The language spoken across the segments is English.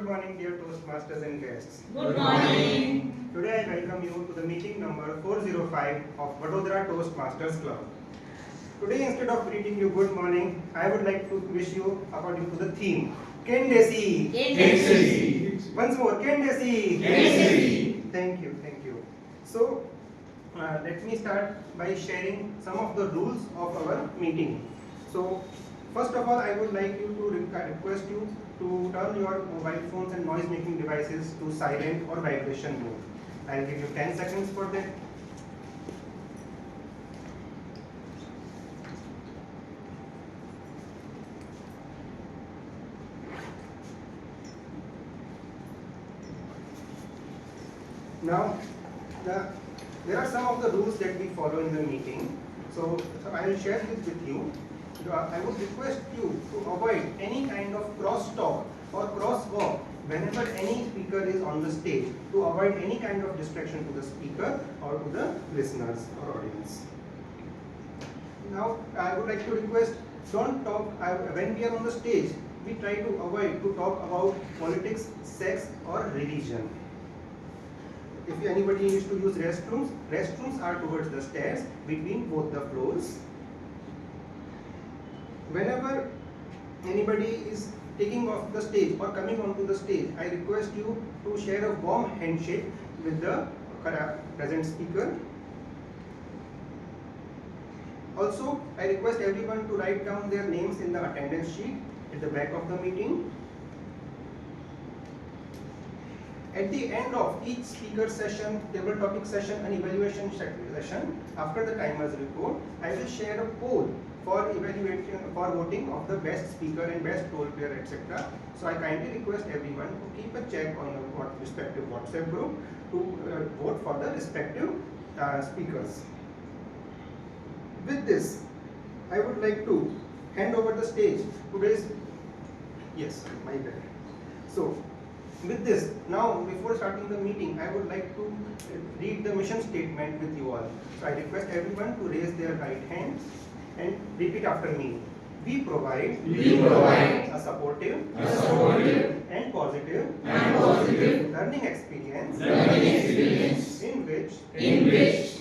Good morning, dear Toastmasters and guests. Good morning. Today I welcome you to the meeting number 405 of Vadodara Toastmasters Club. Today, instead of greeting you good morning, I would like to wish you according to the theme. Kendesi. Kendesi. Once more, Kendesi. Kendesi. Thank you, thank you. So, let me start by sharing some of the rules of our meeting. So, first of all, I would like you to request you to turn your mobile phones and noise making devices to silent or vibration mode. I'll give you 10 seconds for that. Now, there are some of the rules that we follow in the meeting. So I will share this with you. I would request you to avoid any kind of cross talk or crosswalk whenever any speaker is on the stage, to avoid any kind of distraction to the speaker or to the listeners or audience. Now, I would like to request, don't talk when we are on the stage. We try to avoid to talk about politics, sex, or religion. If anybody needs to use restrooms are towards the stairs between both the floors. Whenever anybody is taking off the stage or coming onto the stage, I request you to share a warm handshake with the present speaker. Also, I request everyone to write down their names in the attendance sheet at the back of the meeting. At the end of each speaker session, table topic session and evaluation session, after the timer's report, I will share a poll for evaluation, for voting of the best speaker and best role player, etc. So I kindly request everyone to keep a check on the respective WhatsApp group to vote for the respective speakers. With this, I would like to hand over the stage to today's. Yes, my bad. So, with this, now before starting the meeting, I would like to read the mission statement with you all. So I request everyone to raise their right hand and repeat after me. We provide a supportive and positive learning experience in which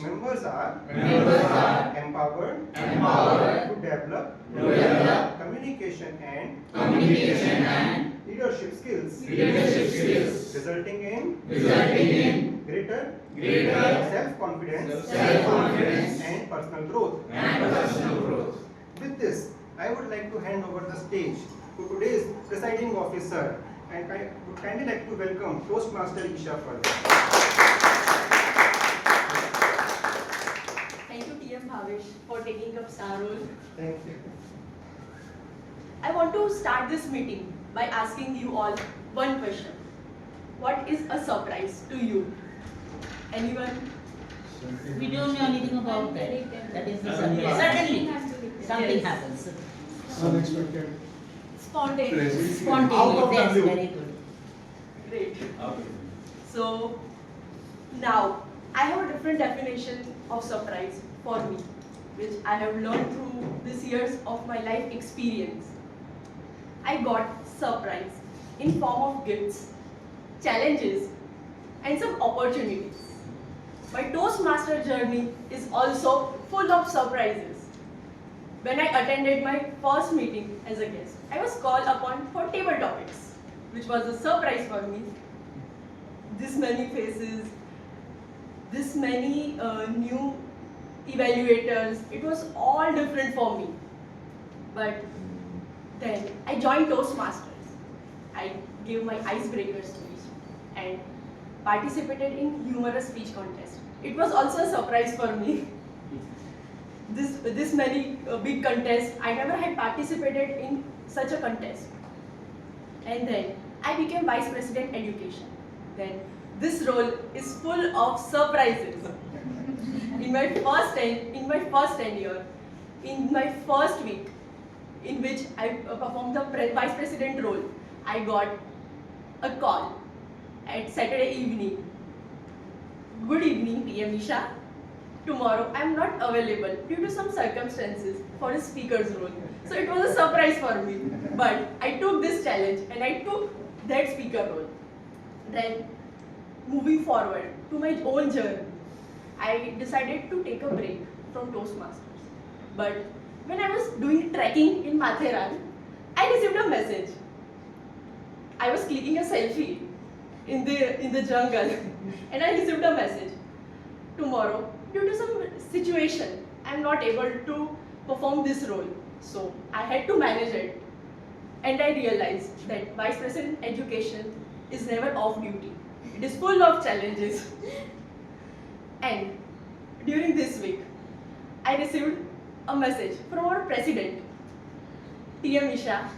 members are empowered to develop communication and leadership skills resulting in greater self-confidence and personal growth. With this, I would like to hand over the stage to today's presiding officer, and I would kindly like to welcome Toastmaster Isha further. Thank you, TM Bhavesh, for taking up star role. Thank you. I want to start this meeting by asking you all one question. What is a surprise to you? Anyone? We don't know anything about that. That is the surprise. Suddenly, something Yes. happens. Unexpected. Spontaneous. Spontaneous. Yes, very good. Great. So, now, I have a different definition of surprise for me, which I have learned through these years of my life experience. I got surprise in form of gifts, challenges, and some opportunities. My Toastmaster journey is also full of surprises. When I attended my first meeting as a guest, I was called upon for table topics, which was a surprise for me. This many faces, this many new evaluators, it was all different for me. But then I joined Toastmasters. I gave my icebreaker speech and participated in humorous speech contest. It was also a surprise for me. This many big contests, I never had participated in such a contest. And then I became Vice President Education. Then this role is full of surprises. In my first tenure, in my first week, in which I performed the Vice President role, I got a call at Saturday evening. Good evening, PM Isha. Tomorrow I am not available due to some circumstances for a speaker's role. So it was a surprise for me. But I took this challenge and I took that speaker role. Then, moving forward to my own journey, I decided to take a break from Toastmasters. But when I was doing trekking in Matheran, I received a message. I was clicking a selfie in the jungle and I received a message. Tomorrow, due to some situation, I am not able to perform this role. So I had to manage it. And I realized that Vice President Education is never off duty. It is full of challenges. And during this week, I received a message from our president, TM Isha.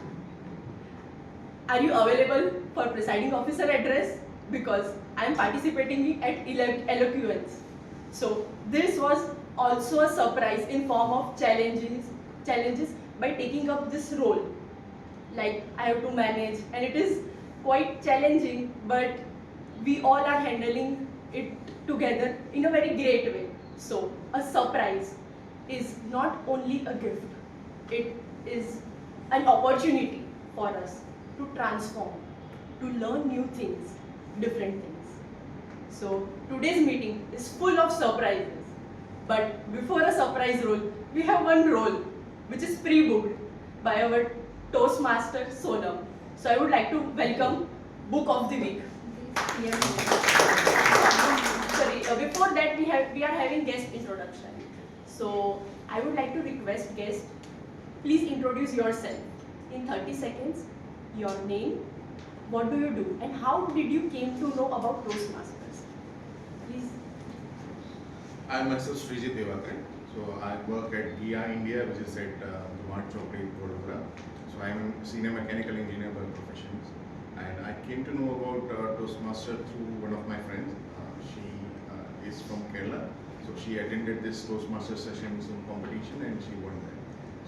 Are you available for presiding officer address? Because I am participating at eloquence. So this was also a surprise in form of challenges by taking up this role. Like I have to manage, and it is quite challenging, but we all are handling it together in a very great way. So a surprise is not only a gift, it is an opportunity for us to transform, to learn new things, different things. So today's meeting is full of surprises. But before a surprise role, we have one role which is pre-booked by our Toastmaster Sonam. So I would like to welcome Book of the Week. Sorry, before that we are having guest introduction. So I would like to request guest, please introduce yourself in 30 seconds, your name, what do you do, and how did you came to know about Toastmasters? Please. I am myself Srijit Devakar. So I work at GIA India, which is at Dumad Chowkri, Vadodara. So I am a senior mechanical engineer by profession. And I came to know about Toastmaster through one of my friends. She is from Kerala. So she attended this Toastmaster sessions in competition and she won that.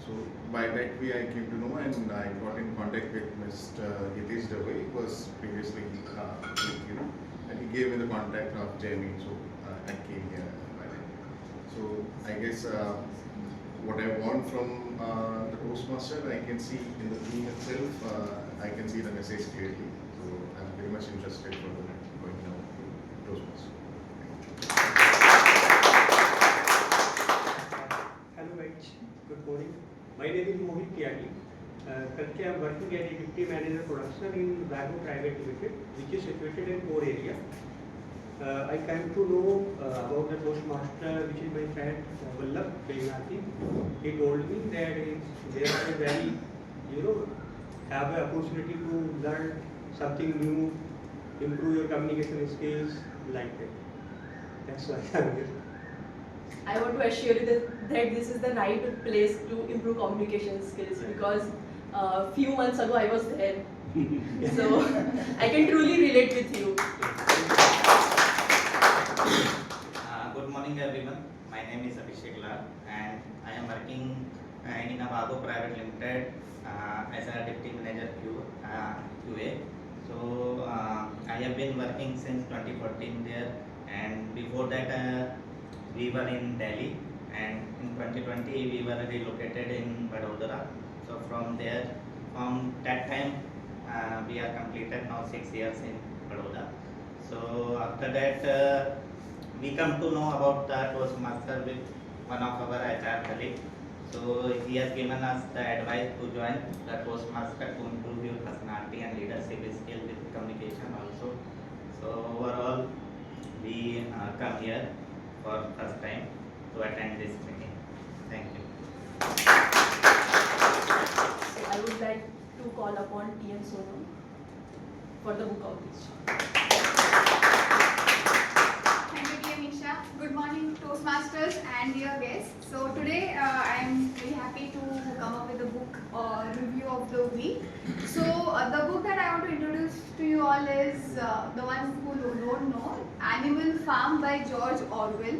So by that way I came to know and I got in contact with Mr. Hitesh Dave. He was previously and he gave me the contact of Jamie. So I came here by that. So I guess what I want from the Toastmaster, I can see in the theme itself, I can see the message clearly. So I'm very much interested for going now to Toastmaster. Hello guys, good morning. My name is Mohit Tyagi. Currently I am working as a Deputy Manager Production in Vago Private Limited, which is situated in Core area. I came to know about the Toastmaster, which is my friend Vallabh Devanati. He told me that there are a very, have an opportunity to learn something new, improve your communication skills, like that. That's why I am here. I want to assure you that this is the right place to improve communication skills because few months ago I was there. So I can truly relate with you. Good morning everyone. My name is Abhishek Lal and I am working in Avago Private Limited as a Deputy Manager QA. So I have been working since 2014 there, and before that we were in Delhi, and in 2020 we were relocated in Vadodara. So from that time we are completed now 6 years in Vadodara. So after that we come to know about the Toastmaster with one of our HR colleagues. So he has given us the advice to join the Toastmaster to improve your personality and leadership skill with communication also. So overall we come here for first time to attend this meeting. Thank you. So I would like to call upon TM Sonam for the book outreach. Thank you, dear Misha. Good morning, Toastmasters and dear guests. So today I am very happy to come up with a book review of the week. So the book that I want to introduce to you all is the ones who don't know, Animal Farm by George Orwell.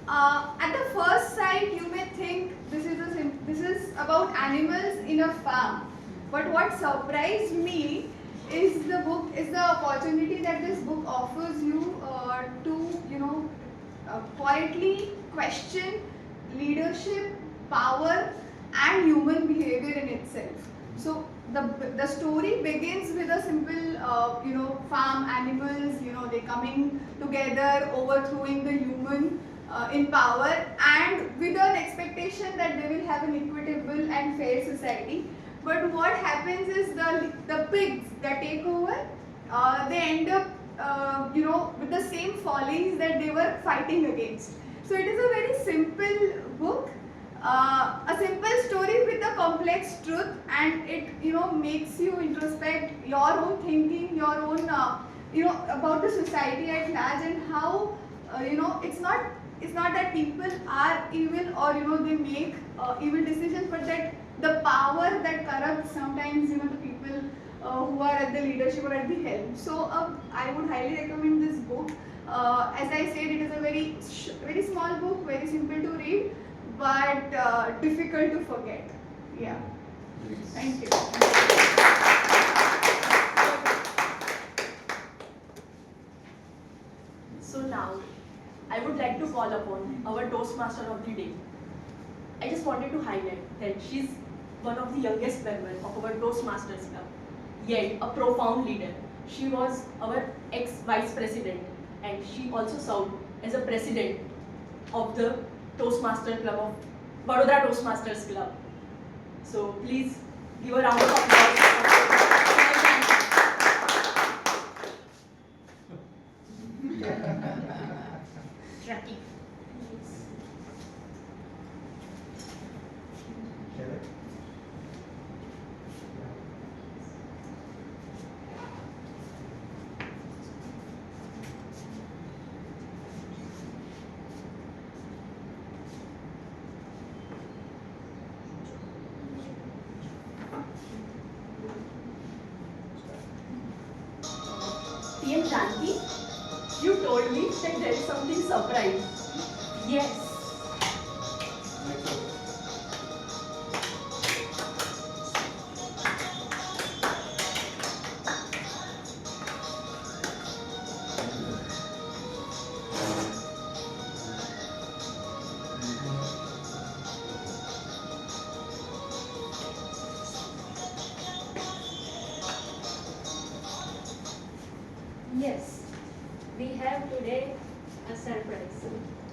At the first sight, you may think this is about animals in a farm. But what surprised me is the opportunity that this book offers you to quietly question leadership, power, and human behavior in itself. So the story begins with a simple, farm animals, they coming together, overthrowing the human in power, and with an expectation that they will have an equitable and fair society. But what happens is the pigs that take over, they end up, with the same follies that they were fighting against. So it is a very simple book. A simple story with a complex truth, and it makes you introspect your own thinking, your own about the society at large, and how it's not that people are evil or they make evil decisions, but that the power that corrupts sometimes the people who are at the leadership or at the helm. So I would highly recommend this book. As I said, it is a very small book, very simple to read, but difficult to forget. Yeah. Thank you. So now, I would like to call upon our Toastmaster of the day. I just wanted to highlight that she's one of the youngest members of our Toastmasters Club, yet a profound leader. She was our ex-vice president, and she also served as a president of the Toastmaster Club of Vadodara Toastmasters Club. So please give a round of applause. Tracking. PM Janki, you told me that there is something surprise. Yes. Yes, we have today a surprise,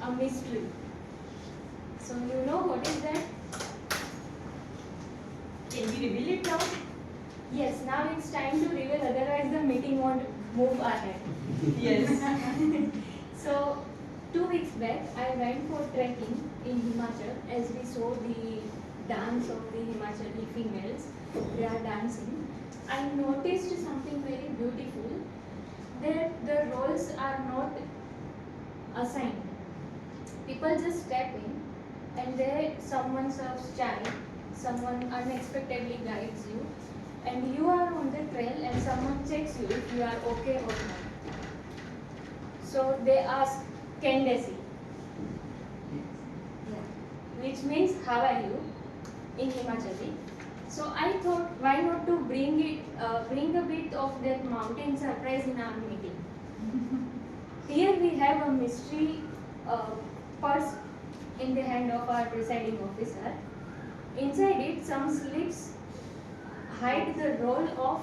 a mystery. So you know what is that? Can we reveal it now? Yes, now it's time to reveal, otherwise the meeting won't move ahead. Yes. So 2 weeks back, I went for trekking in Himachal as we saw the dance of the Himachali females. They are dancing. I noticed something very beautiful, that the roles are not assigned. People just step in, and there someone serves chai, someone unexpectedly guides you, and you are on the trail and someone checks you if you are okay or not. So they ask, Kendesi, which means how are you in Himachali. So I thought, why not to bring a bit of that mountain surprise in our meeting. Here we have a mystery purse in the hand of our presiding officer. Inside it, some slips hide the role of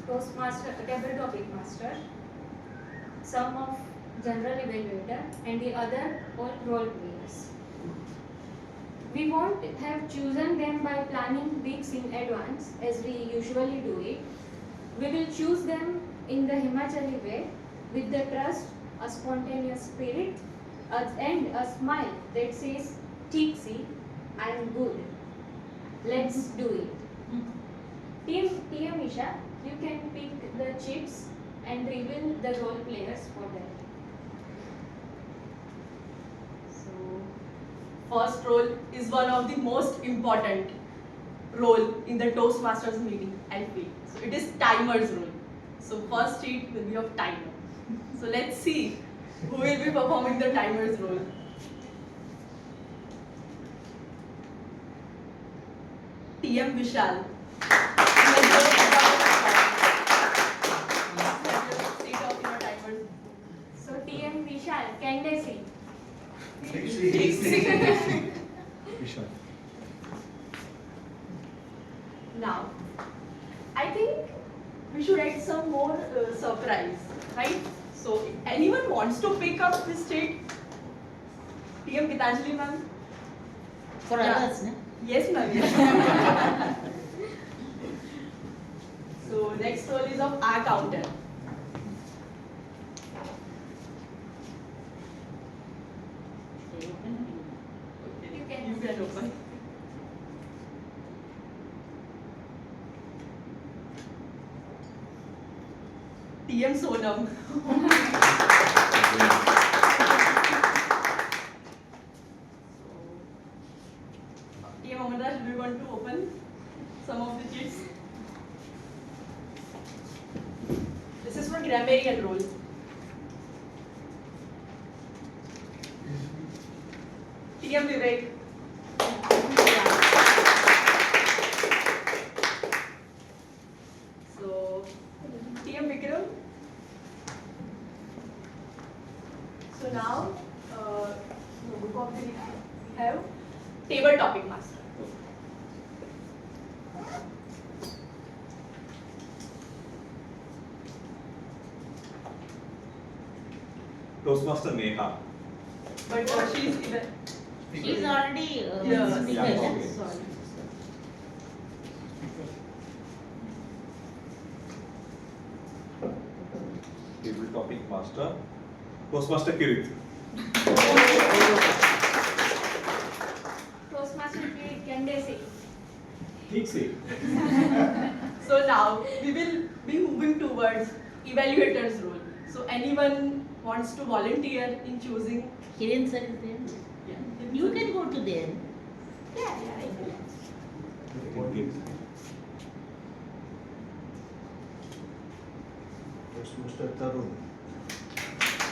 Toastmaster, table topic master, some of general evaluator, and the other all role players. We won't have chosen them by planning weeks in advance as we usually do it. We will choose them in the Himachali way, with the trust, a spontaneous spirit, and a smile that says, "Theek si, I am good. Let's do it." Team Isha, you can pick the chips and reveal the role players for that. First role is one of the most important role in the Toastmasters meeting, I feel. So it is timer's role. So first sheet will be of timer. So let's see who will be performing the timer's role. TM Vishal. So TM Vishal, Kendesi. Now, I think we should add some more surprise, right? So, if anyone wants to pick up this state, TM Gitanjali ma'am. For Yeah. others, no? Yes, ma'am. Yes. So, next role is of our counter. Stay open. Okay, You can. You can open. TM Sonam. TM Amarraj, do you want to open some of the chits? This is for grammarian role. TM Vivek. So, TM Vikram. So now, the book of the week we have table topic master. Toastmaster Neha. But she is even. She's already Yeah. speaker. Yeah, okay. Sorry. Table topic master. Toastmaster Kirit. Toastmaster Candace. ठीक से. So now we will be moving towards evaluator's role. So anyone wants to volunteer in choosing? Kiran sir is there. Yeah. You can go to there. Yeah, I can. Toastmaster Tarun.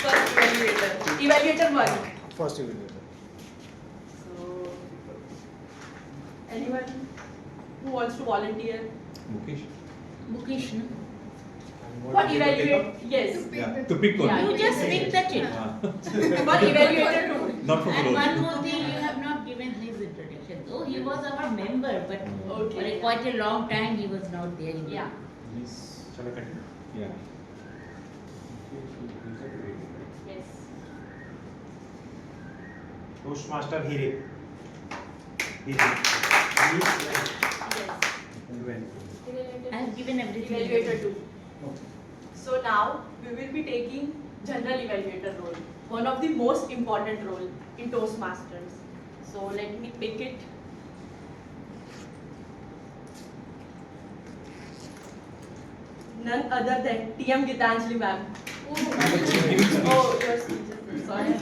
First evaluator. Evaluator 1. First evaluator. So anyone who wants to volunteer? Mukesh. Mukesh, no? For evaluate, yes. Yeah. To pick one. Yeah. You just pick the chit. For evaluator 2. Not for And floor. one more thing, you have not given his introduction. Though he was our member, but Okay. for quite a long time he was not there. In Yeah. Shall I continue? Yeah. Yes. Toastmaster Hire. Yes. I have given everything. Evaluator 2. So now we will be taking general evaluator role, one of the most important role in Toastmasters. So let me pick it. None other than TM Gitanjali ma'am. Oh, your speech. Sorry.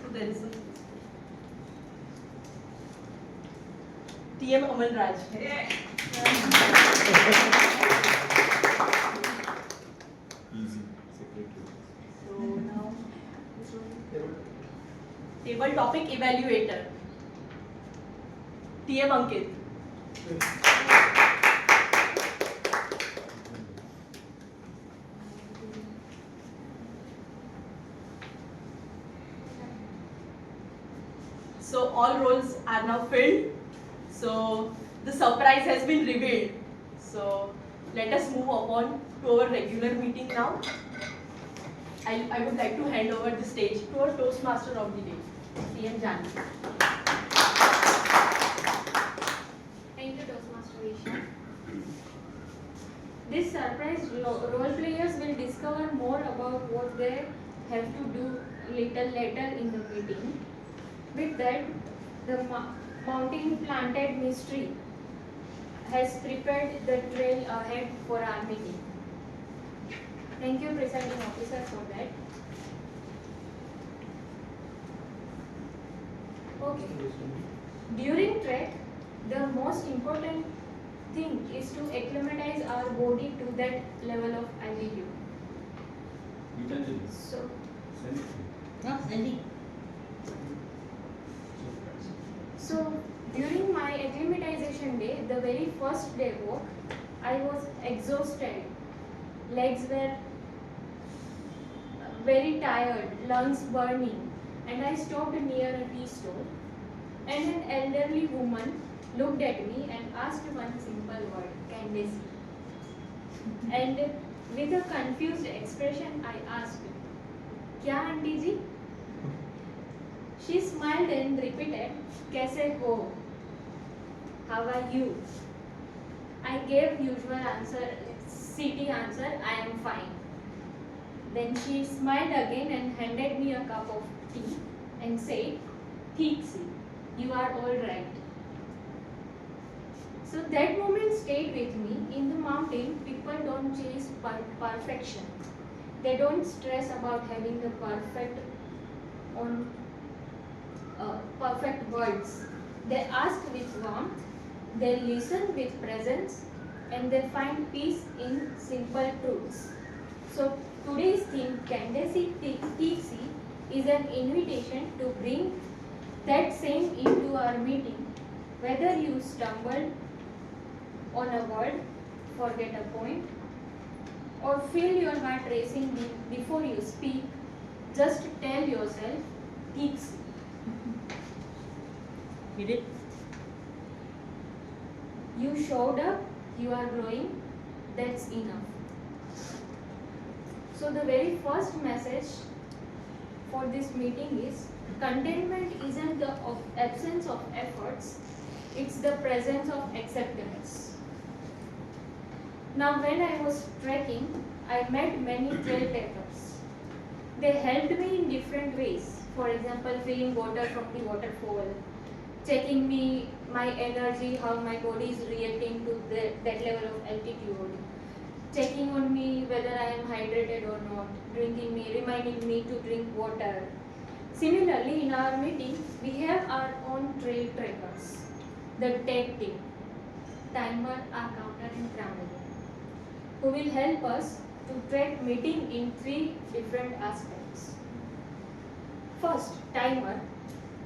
So there is a TM Aman Raj. Easy. Secretary. So now, table topic evaluator. TM Ankit. So all roles are now filled. So the surprise has been revealed. So let us move on to our regular meeting now. I would like to hand over the stage to our Toastmaster of the day, CM Janvi. Thank you, Toastmaster Isha. This surprise role players will discover more about what they have to do little later in the meeting. With that, the mountain planted mystery has prepared the trail ahead for our meeting. Thank you, Presiding Officer, for that. Okay. During trek, the most important thing is to acclimatize our body to that level of altitude. So, No, Sandy. So during my acclimatization day, the very first day walk, I was exhausted. Legs were very tired, lungs burning, and I stopped near a tea stall. And an elderly woman looked at me and asked one simple word, Candace. And with a confused expression, I asked, "Kya, auntie ji?" She smiled and repeated, "Kaise ho? How are you?" I gave usual answer, city answer, "I am fine." Then she smiled again and handed me a cup of tea and said, "Theek si, you are all right." So that moment stayed with me. In the mountain, people don't chase perfection. They don't stress about having the perfect words. They ask with warmth, they listen with presence, and they find peace in simple truths. So today's theme, Candace Tixi, is an invitation to bring that same into our meeting. Whether you stumbled on a word, forget a point, or feel your heart racing before you speak, just tell yourself, Tixi. Did it? You showed up, you are growing, that's enough. So the very first message for this meeting is, contentment isn't the absence of efforts, it's the presence of acceptance. Now when I was trekking, I met many trail takers. They helped me in different ways. For example, filling water from the waterfall, checking my energy, how my body is reacting to that level of altitude, checking on me whether I am hydrated or not, reminding me to drink water. Similarly, in our meeting, we have our own trail trackers, the tag team, timer, our counter, and Tramway, who will help us to track meeting in 3 different aspects. First, timer.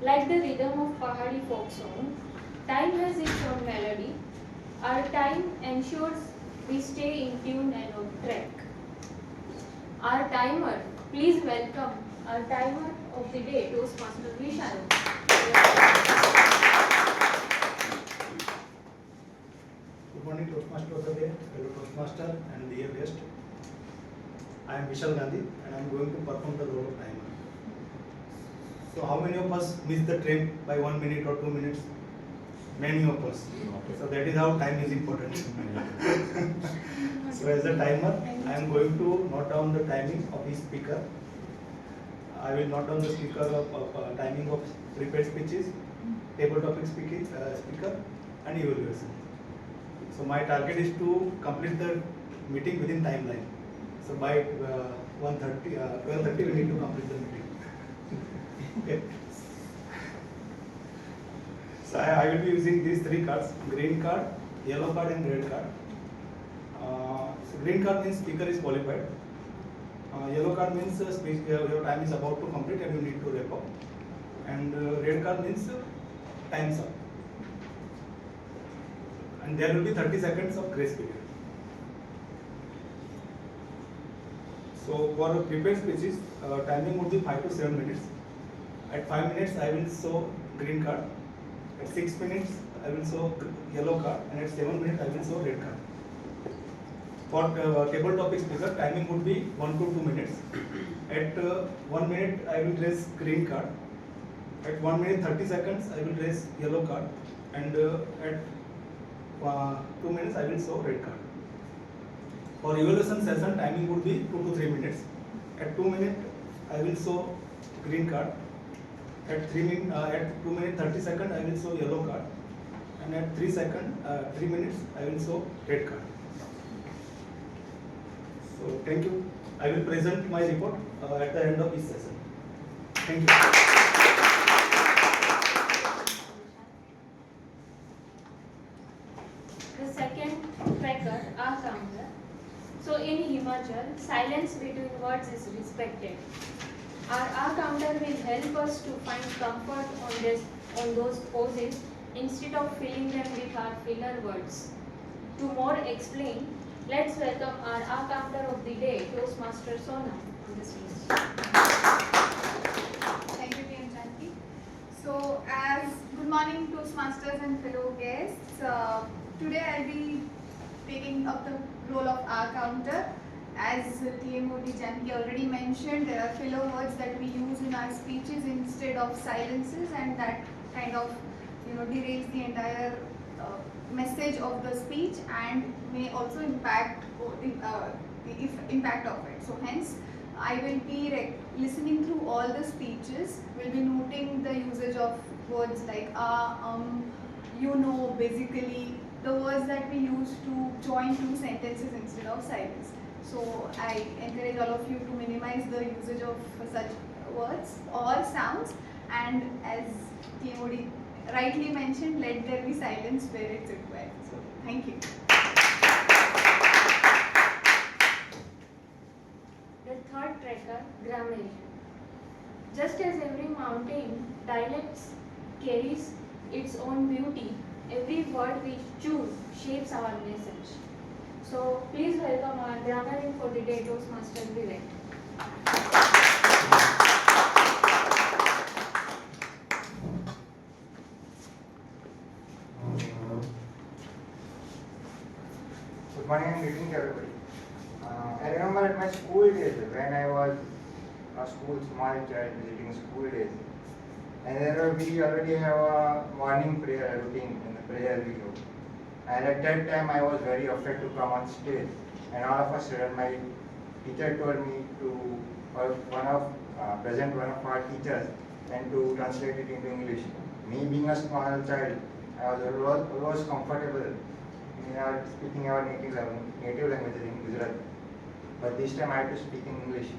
Like the rhythm of Pahadi folk song, time has its own melody. Our time ensures we stay in tune and on track. Our timer, please welcome our timer of the day, Toastmaster Vishal. Good morning, Toastmaster of the day, fellow Toastmaster and dear guest. I am Vishal Gandhi and I am going to perform the role of timer. So how many of us miss the train by 1 minute or 2 minutes? Many of us. So that is how time is important. So as a timer, I am going to note down the timing of each speaker. I will note down the timing of prepared speeches, table topic speaker, and evaluation. So my target is to complete the meeting within timeline. So by 12:30 we need to complete the meeting. Okay. So I will be using these 3 cards: green card, yellow card, and red card. So green card means speaker is qualified. Yellow card means your time is about to complete and you need to wrap up. And red card means time's up. And there will be 30 seconds of grace period. So for prepared speeches, timing would be 5 to 7 minutes. At 5 minutes, I will show green card. At 6 minutes, I will show yellow card. And at 7 minutes, I will show red card. For table topic speaker, timing would be 1 to 2 minutes. At 1 minute, I will raise green card. At 1 minute 30 seconds, I will raise yellow card. And at 2 minutes, I will show red card. For evaluation session, timing would be 2 to 3 minutes. At 2 minutes, I will show green card. At 2 minutes 30 seconds, I will show yellow card. And at 3 minutes, I will show red card. So thank you. I will present my report at the end of each session. Thank you. The second tracker, our counter. So in Himachal, silence between words is respected. Our counter will help us to find comfort on those pauses instead of filling them with our filler words. To more explain, let's welcome our counter of the day, Toastmaster Sona, on the stage. Thank you, PM Janki. So, good morning. morning, Toastmasters and fellow guests. Today I'll be taking up the role of our counter. As TMOD Janki already mentioned, there are filler words that we use in our speeches instead of silences, and that kind of derails the entire message of the speech and may also impact the impact of it. So hence, I will be listening through all the speeches. Will be noting the usage of words like basically the words that we use to join two sentences instead of silence. So I encourage all of you to minimize the usage of such words or sounds, and as TMOD rightly mentioned, let there be silence where it's required. So thank you. The third tracker, grammarian. Just as every mountain dialects carries its own beauty, every word we choose shapes our message. So please welcome our grammarian for the day, Toastmaster Vivek. Good morning and greetings everybody. I remember at my school days when I was a small child visiting school days, and there we already have a morning prayer routine in the prayer we do. And at that time I was very afraid to come on stage, and all of a sudden my teacher told me to, or present one of our teachers, and to translate it into English. Me being a small child, I was always comfortable in speaking our native language in Gujarati. But this time I had to speak in English,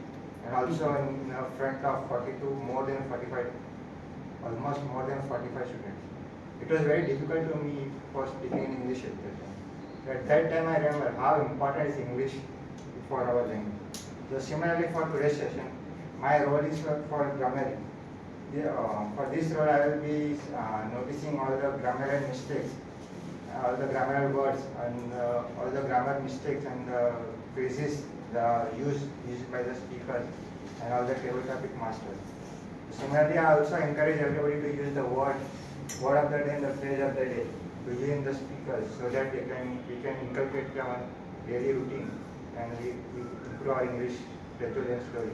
and also in front of 42, almost more than 45 students. It was very difficult to me for speaking in English at that time. At that time I remember how important is English for our language. So similarly for today's session, my role is for grammar. For this role I will be noticing all the grammar mistakes, all the grammar words, and all the grammar mistakes and the phrases used by the speakers and all the table topic masters. Similarly, I also encourage everybody to use the word of the day and the phrase of the day to use in the speakers, so that we can inculcate our daily routine and we improve our English gradually and slowly.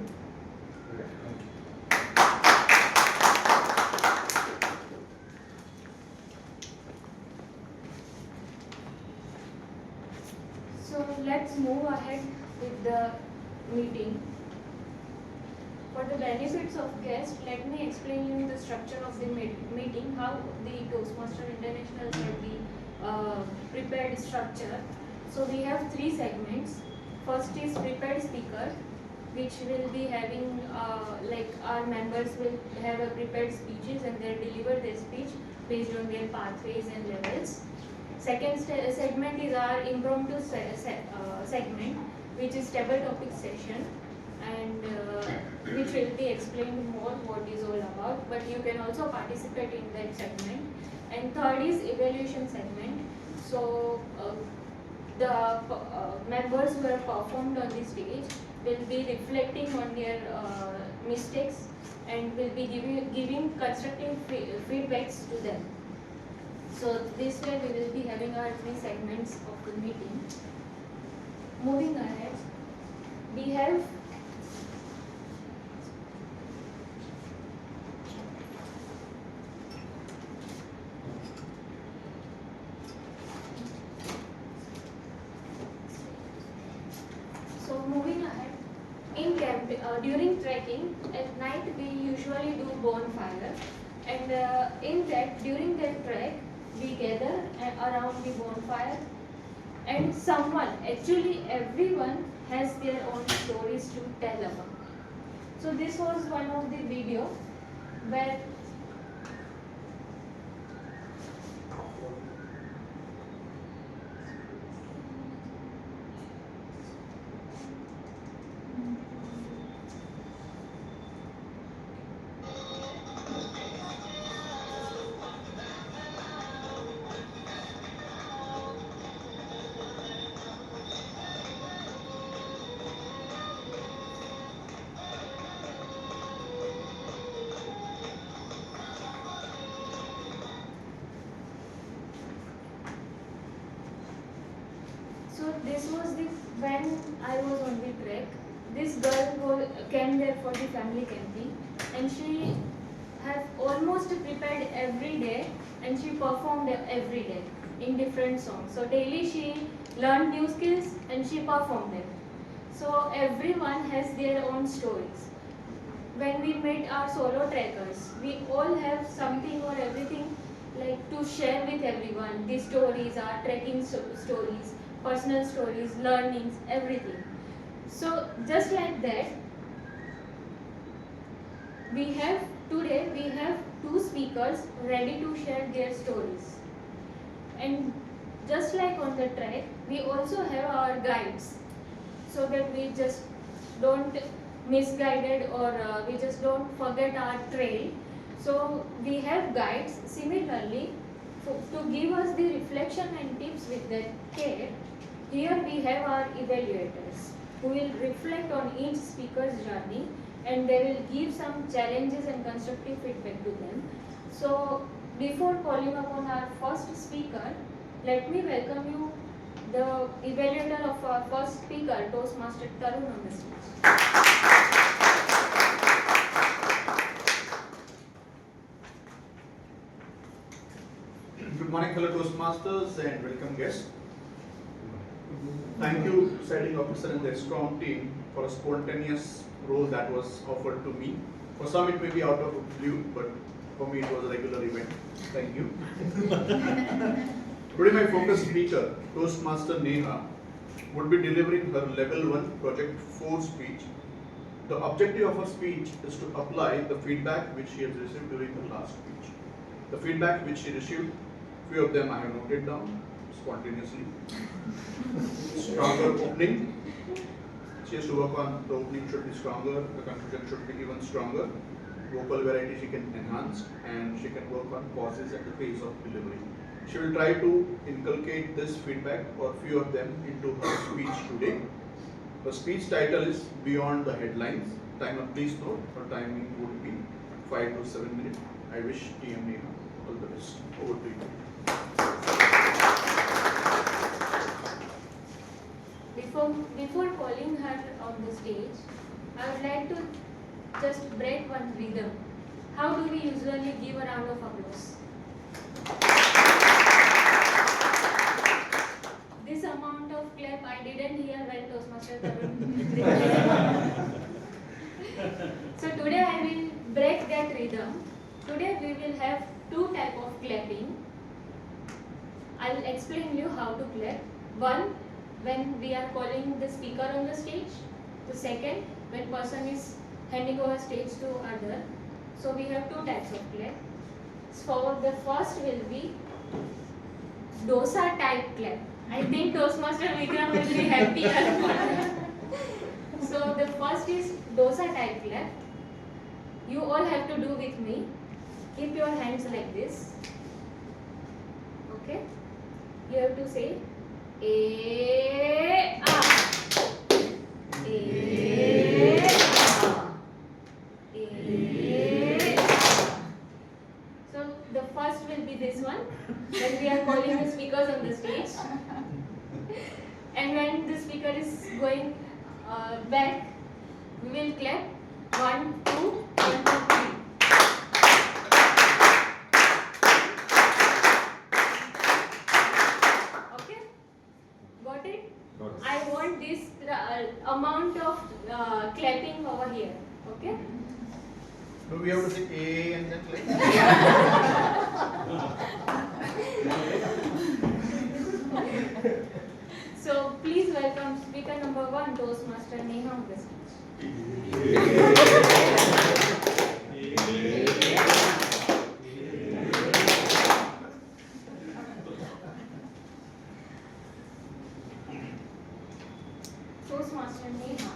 Okay, thank you. So let's move ahead with the meeting. For the benefits of guests, let me explain you the structure of the meeting, how the Toastmaster International had the prepared structure. So we have three segments. First is prepared speaker, which will be having like our members will have a prepared speeches and they'll deliver their speech based on their pathways and levels. Second segment is our impromptu segment, which is table topic session, and which will be explained more what is all about, but you can also participate in that segment. And third is evaluation segment. So the members who have performed on the stage will be reflecting on their mistakes and will be giving constructive feedbacks to them. So this way we will be having our three segments of the meeting. Moving ahead, we have during trekking at night we usually do bonfire, and during that trek we gather around the bonfire, and actually everyone has their own stories to tell about. So this was one of the video where So this was the when I was on the trek. This girl came there for the family camping, and she have almost prepared every day, and she performed every day in different songs. So daily she learned new skills and she performed them. So everyone has their own stories. When we met our solo trekkers, we all have something or everything like to share with everyone. These stories are trekking stories, personal stories, learnings, everything. So just like that, today we have two speakers ready to share their stories. And just like on the trek, we also have our guides, so that we just don't misguided or we just don't forget our trail. So we have guides similarly to give us the reflection and tips with that care. Here we have our evaluators who will reflect on each speaker's journey, and they will give some challenges and constructive feedback to them. So before calling upon our first speaker, let me welcome you, the evaluator of our first speaker, Toastmaster Tarun, on the stage. Good morning, fellow Toastmasters, and welcome guests. Thank you, presiding officer and the SCOM team, for a spontaneous role that was offered to me. For some, it may be out of the blue, but for me, it was a regular event. Thank you. Today, my focus speaker, Toastmaster Neha, would be delivering her Level 1 Project 4 speech. The objective of her speech is to apply the feedback which she has received during her last speech. The feedback which she received, few of them I have noted down spontaneously. Stronger opening. She has to work on the opening should be stronger, the conclusion should be even stronger. Vocal variety she can enhance, and she can work on pauses and the pace of delivery. She will try to inculcate this feedback or few of them into her speech today. The speech title is Beyond the Headlines. Timer, please note, her timing would be 5 to 7 minutes. I wish TM Neha all the best. Over to you. Before calling her on the stage, I would like to just break one rhythm. How do we usually give a round of applause? This amount of clap I didn't hear when Toastmaster Tarun. So today I will break that rhythm. Today we will have two types of clapping. I will explain you how to clap. One, when we are calling the speaker on the stage. The second, when person is handing over stage to other. So we have two types of clap. So the first will be dosa type clap. I think Toastmaster Vikram will be happy. So the first is dosa type clap. You all have to do with me. Keep your hands like this. Okay? You have to say A A A A. So the first will be this one when we are calling the speakers on the stage, and when the speaker is going back, we will clap 1, 2, 1, 2, 3. Got it? I want this amount of clapping over here. Okay? Do we have to say A and then clap? So please welcome speaker number 1, Toastmaster Neha on the stage. Toastmaster Neha.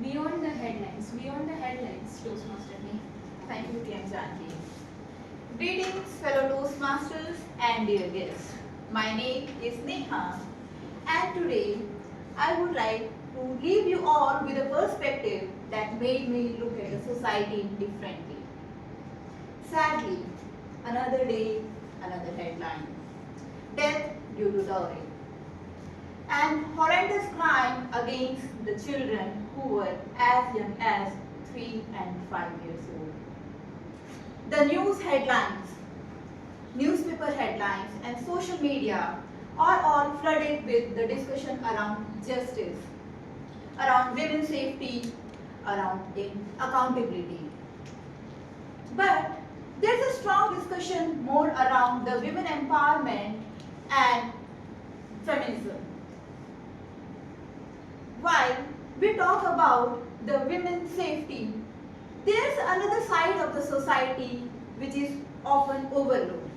Beyond the headlines, Toastmaster Neha. Thank you, TM Janki. Greetings, fellow Toastmasters and dear guests. My name is Neha, and today I would like to leave you all with a perspective that made me look at the society differently. Sadly, another day, another headline. Death due to dowry. and horrendous crime against the children who were as young as 3 and 5 years old. The news headlines, newspaper headlines and social media are all flooded with the discussion around justice, around women's safety, around accountability. But there's a strong discussion more around the women empowerment and feminism. While we talk about the women's safety, there's another side of the society which is often overlooked.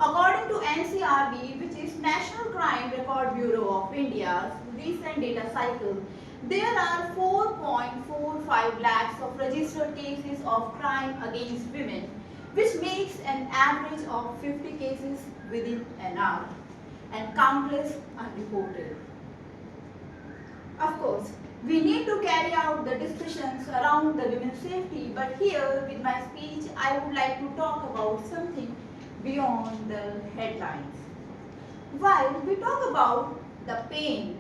According to NCRB, which is National Crime Record Bureau of India's recent data cycle, there are 4.45 lakhs of registered cases of crime against women, which makes an average of 50 cases within an hour, and countless unreported. Of course, we need to carry out the discussions around the women's safety, but here with my speech, I would like to talk about something beyond the headlines. While we talk about the pain,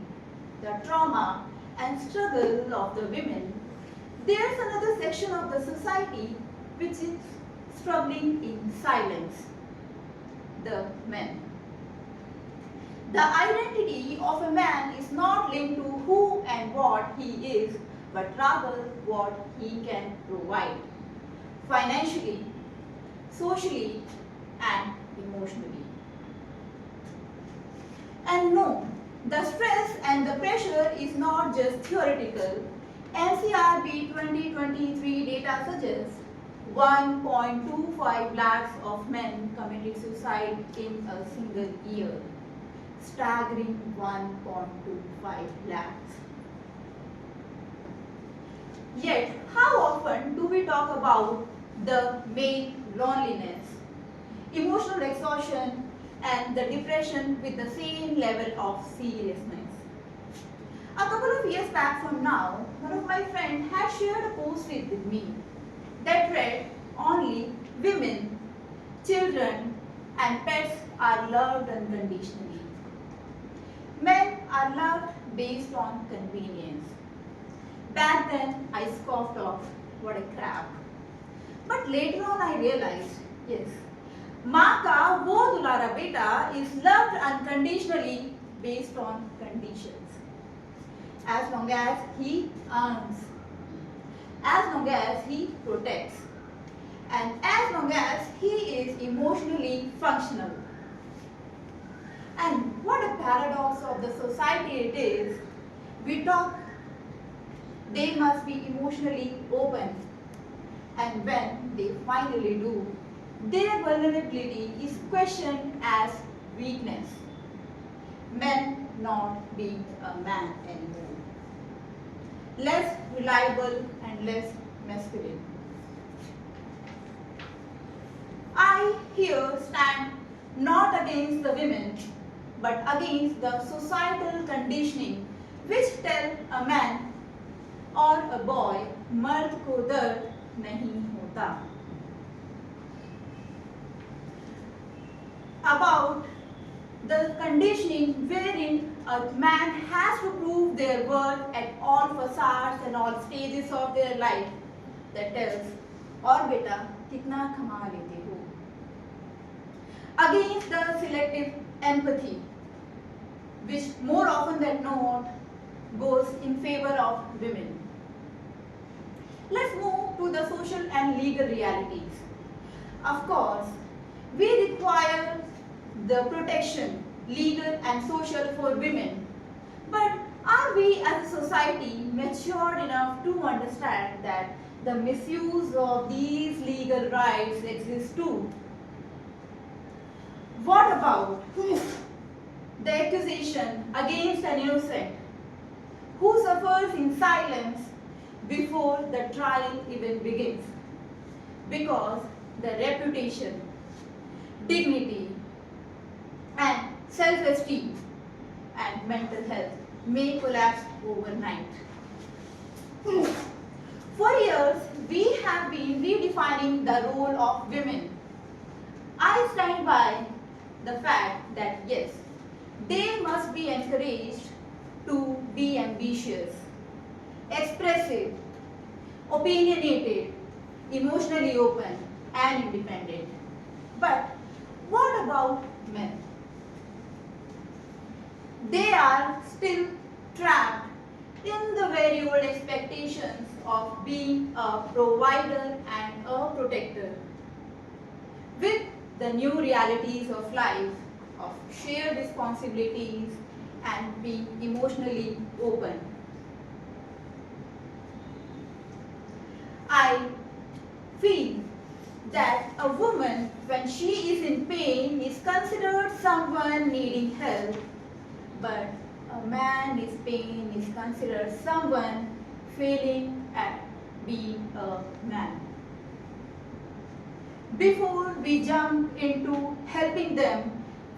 the trauma and struggle of the women, there's another section of the society which is struggling in silence, the men. The identity of a man is not linked to who and what he is, but rather what he can provide, financially, socially, and emotionally. And no, the stress and the pressure is not just theoretical. NCRB 2023 data suggests 1.25 lakhs of men committed suicide in a single year. Staggering 1.25 lakhs. Yet, how often do we talk about the male loneliness, emotional exhaustion, and the depression with the same level of seriousness? A couple of years back from now, one of my friends had shared a post with me that read, "Only women, children, and pets are loved unconditionally. Men are loved based on convenience." Back then, I scoffed off, what a crap. But later on I realized, yes, माँ का वो दुलारा बेटा is loved unconditionally based on conditions. As long as he earns, as long as he protects, and as long as he is emotionally functional. And what a paradox of the society it is. We talk, they must be emotionally open, and when they finally do, their vulnerability is questioned as weakness, men not being a man anymore, less reliable and less masculine. I here stand not against the women, but against the societal conditioning which tell a man or a boy, मर्द को दर्द नहीं होता. About the conditioning wherein a man has to prove their worth at all facades and all stages of their life, that tells, और बेटा कितना कमा लेते हो. Against the selective empathy, which more often than not goes in favor of women. Let's move to the social and legal realities. Of course, we require the protection, legal and social, for women. But are we as a society matured enough to understand that the misuse of these legal rights exists too? What about the accusation against an innocent who suffers in silence before the trial even begins? Because the reputation, dignity, and self-esteem and mental health may collapse overnight. For years, we have been redefining the role of women. I stand by the fact that yes, they must be an encouraged to be ambitious, expressive, opinionated, emotionally open, and independent. But what about men? They are still trapped in the very old expectations of being a provider and a protector. With the new realities of life, of shared responsibilities and being emotionally open. I feel that a woman, when she is in pain, is considered someone needing help, but a man in pain is considered someone failing at being a man. Before we jump into helping them,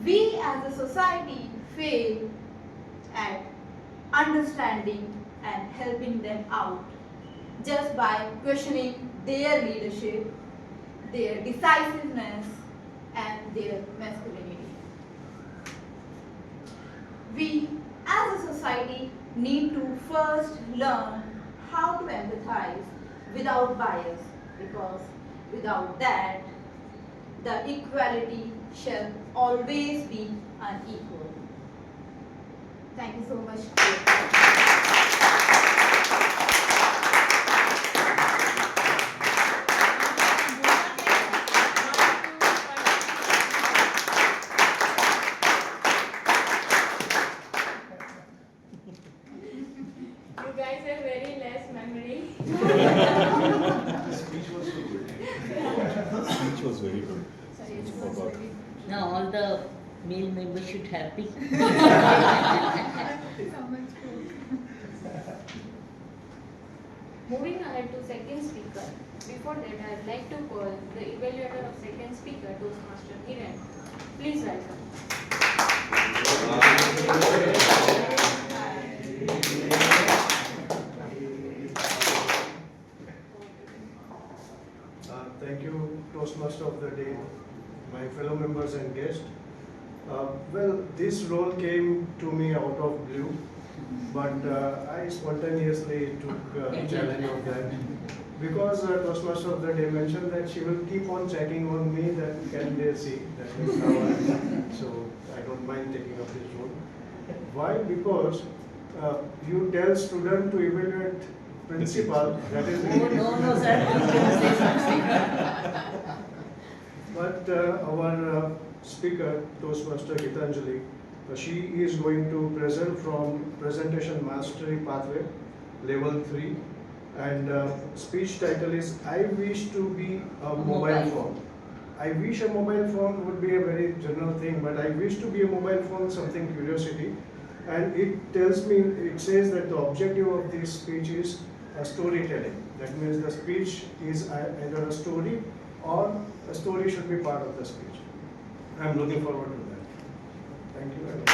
we as a society fail at understanding and helping them out just by questioning their leadership, their decisiveness, and their masculinity. We as a society need to first learn how to empathize without bias, because without that, the equality shall always be unequal. Thank you so much for your time. You guys have very less memory. Speech was so good. Speech was very good. Sorry, it Forgot. was very Now all the male members should happy. Moving ahead to second speaker. Before that, I would like to call the evaluator of second speaker, Toastmaster Hiren. Please welcome. Thank you, Toastmaster of the Day, my fellow members and guests. Well, this role came to me out of blue, but I spontaneously took challenge of that. Because Toastmaster of the Day mentioned that she will keep on checking on me that can they see, that means how I am. So I don't mind taking up this role. Why? Because you tell student to evaluate principal, that is really No, sir, please don't say something. But our speaker, Toastmaster Gitanjali, she is going to present from Presentation Mastery Pathway, Level 3. And speech title is, I wish to be a mobile phone. I wish a mobile phone would be a very general thing, but I wish to be a mobile phone, something curiosity. And it tells me, it says that the objective of this speech is storytelling. That means the speech is either a story or a story should be part of the speech. I'm looking forward to that. Thank you very much.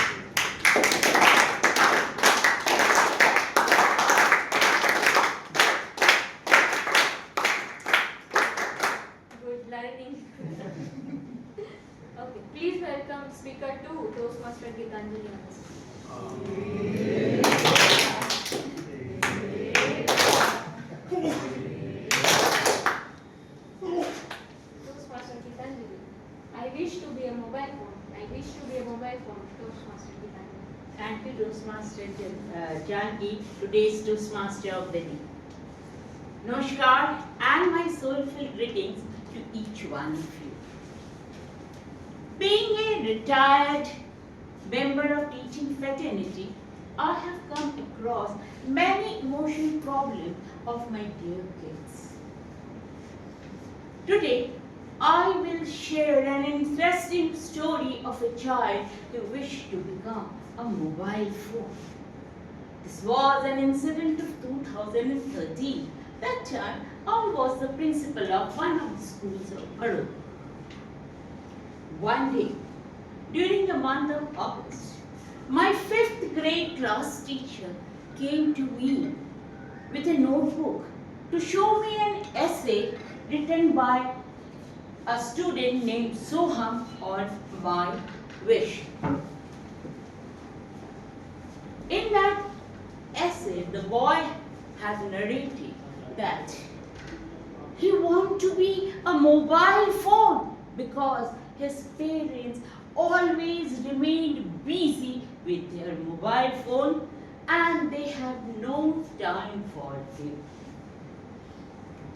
Good learning. Okay, please welcome speaker 2, Toastmaster Gitanjali. Toastmaster Gitanjali. I wish to be a mobile phone. I wish to be a mobile phone. Toastmaster Gitanjali. Thank you, Toastmaster Janki, today's Toastmaster of the Day. Namaskar and my soulful greetings to each one of you. Being a retired member of teaching fraternity, I have come across many emotional problems of my dear kids. Today, I will share an interesting story of a child who wished to become a mobile phone. This was an incident of 2013. That time, I was the principal of one of the schools of Baroda. One day, during the month of August, my 5th grade class teacher came to me with a notebook to show me an essay written by a student named Soham on my wish. had narrated that he wanted to be a mobile phone because his parents always remained busy with their mobile phone and they had no time for him.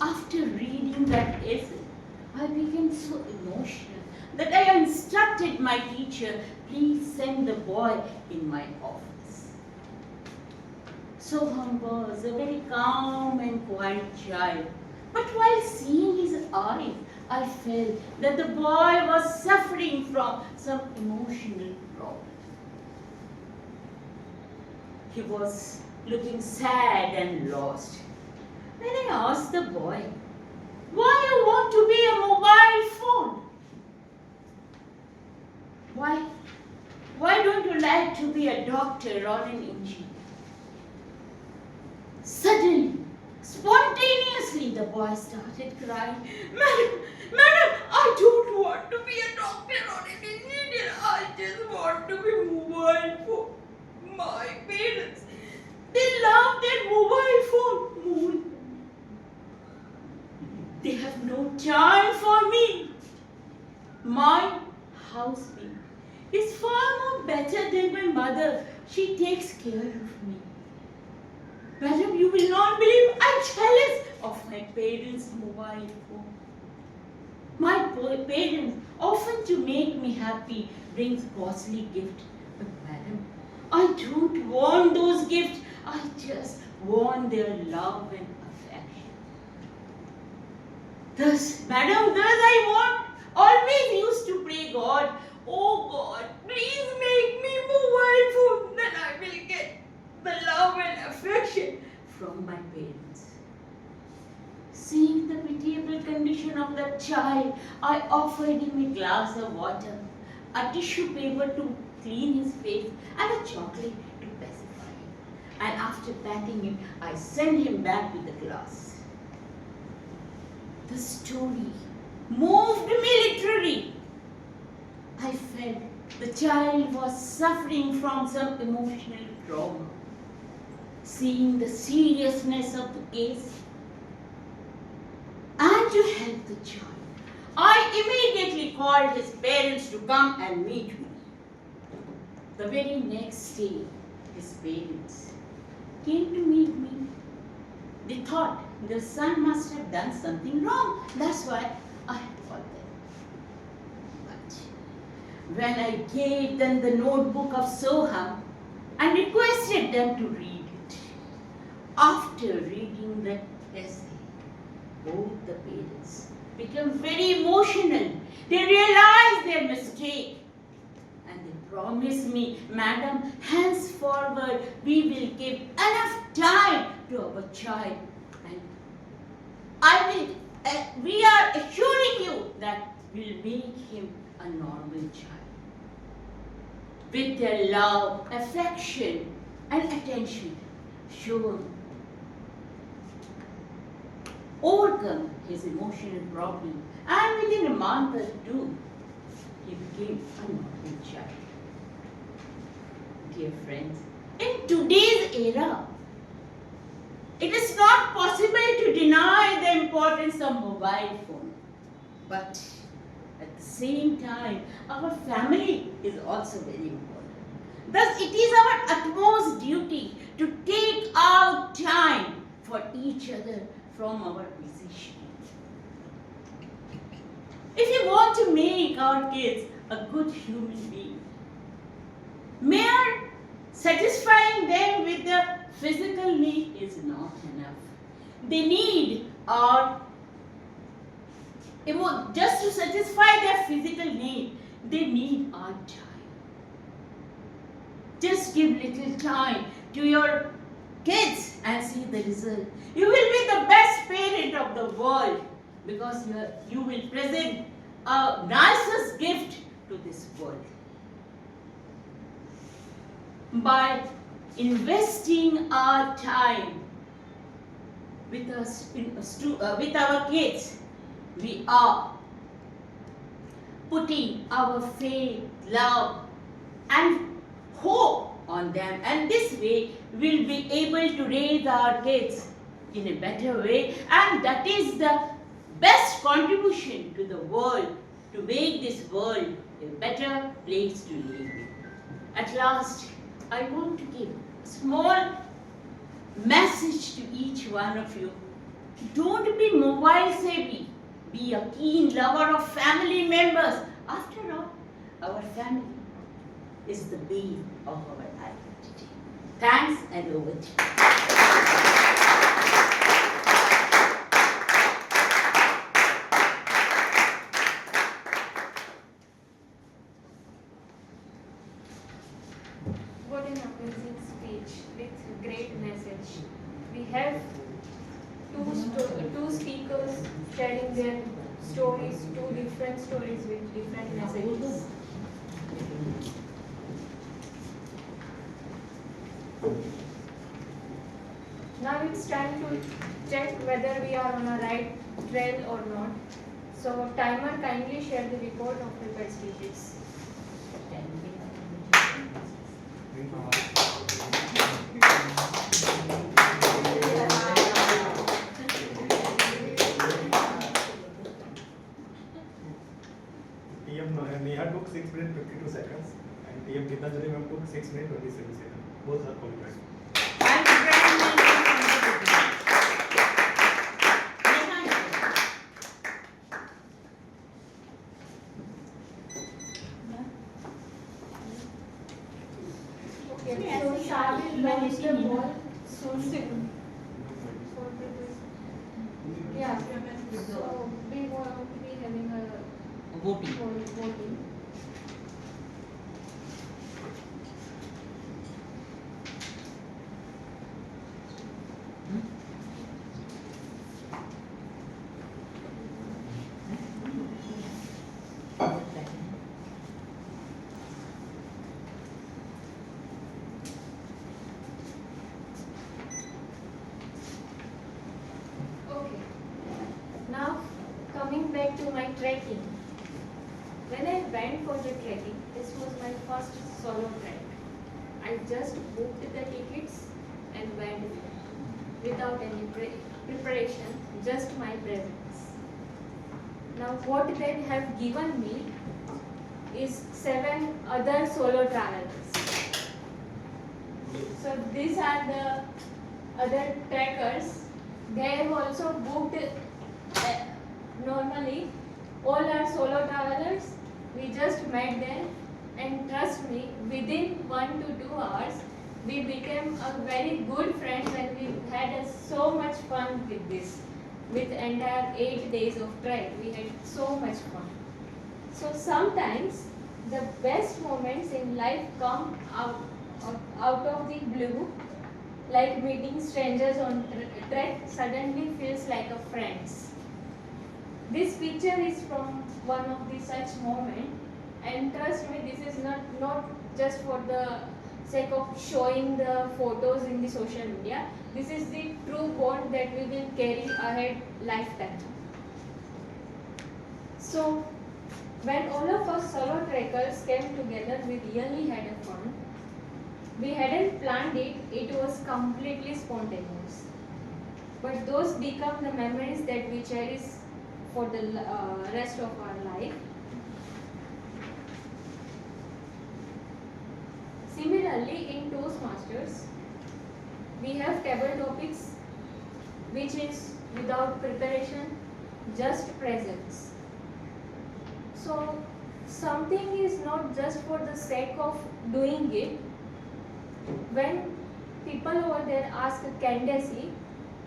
After reading that essay, I became so emotional that I instructed my teacher, please send the boy in my office. Soham was a very calm and quiet child, but while seeing his eyes, I felt that the boy was suffering from some emotional problem. He was looking sad and lost. When I asked the boy, why you want to be a mobile phone? Why don't you like to be a doctor or an engineer? Suddenly, spontaneously, the boy started crying. Madam, I don't want to be a doctor or an engineer. I just want to be mobile phone. My parents, they love their mobile phone more. They have no time for me. My housemaid is far more better than my mother. She takes care of me. Madam, you will not believe I'm jealous of my parents' mobile phone. My parents, often to make me happy, brings costly gifts. But madam, I don't want those gifts. I just want their love and affection. Thus, I always used to pray God, oh God, please make me mobile phone, then I will get the love and affection from my parents. Seeing the pitiable condition of the child, I offered him a glass of water, a tissue paper to clean his face, and a chocolate to pacify him. And after patting him, I sent him back with the glass. The story moved me literally. I felt the child was suffering from some emotional trauma. Seeing the seriousness of the case, and to help the child, I immediately called his parents to come and meet me. The very next day, his parents came to meet me. They thought their son must have done something wrong. That's why I called them. But when I gave them the notebook of Soham and requested them to read it, after reading that essay, both the parents became very emotional. They realized their mistake and they promised me, Madam, henceforward we will give enough time to our child, and we are assuring you that we'll make him a normal child. With their love, affection, and attention, shown overcome his emotional problem, and within a month or two, he became a normal child. Dear friends, in today's era, it is not possible to deny the importance of mobile phone. But at the same time, our family is also very important. Thus, it is our utmost duty to take out time for each other from our busy schedule. If we want to make our kids a good human being, mere satisfying them with the physical need is not enough. They need our just to satisfy their physical need, they need our time. Just give little time to your kids and see the result. You will be the best parent of the world because you will present a nicest gift to this world. By investing our time with our kids, we are putting our faith, love, and hope on them, and this way we'll be able to raise our kids in a better way, and that is the best contribution to the world, to make this world a better place to live in. At last, I want to give a small message to each one of you. Don't be mobile savvy. Be a keen lover of family members. After all, our family is the base of our identity. Thanks, and over to you. What an amazing speech with great message. We have two speakers sharing their stories, two different stories with different messages. Now it's time to check whether we are on a right trail or not. So timer, kindly share the report of prepared speeches. TM Neha took 6 minutes 52 seconds and TM Gitanjali ma'am took 6 minutes 27 seconds. Both are qualified. Thank you very much. Okay, so Shah will launch the ball soon. Yeah, so we will be having a voting. Okay. Now coming back to my trekking. When I went for the trekking, this was my first solo trek. I just booked the tickets and went without any preparation, just my presence. Now what they have given me is 7 other solo travelers. So these are the other trekkers. They have also booked normally. All are solo travelers. We just met them, and trust me, within 1 to 2 hours, we became a very good friend when we had so much fun with this. With entire 8 days of trek, we had so much fun. So sometimes the best moments in life come out of the blue, like meeting strangers on trek suddenly feels like a friends. This picture is from one of the such moment, and trust me, this is not just for the sake of showing the photos in the social media. This is the true bond that we will carry ahead lifetime. So when all of us solo trekkers came together, we really had a fun. We hadn't planned it, it was completely spontaneous. But those become the memories that we cherish for the rest of our life. Similarly, in Toastmasters, we have table topics, which is without preparation, just presence. So something is not just for the sake of doing it. When people over there ask candidacy,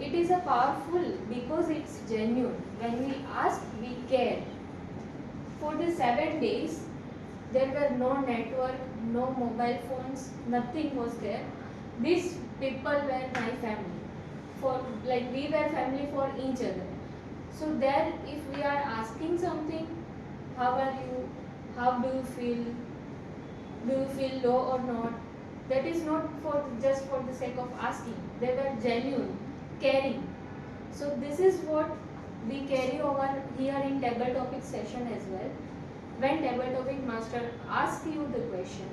it is a powerful because it's genuine. When we ask, we care. For the 7 days, there were no network, no mobile phones, nothing was there. These people were my family. We were family for each other. So there, if we are asking something, how are you? How do you feel? Do you feel low or not? That is not just for the sake of asking. They were genuine, caring. So this is what we carry over here in table topic session as well. When table topic master asks you the question,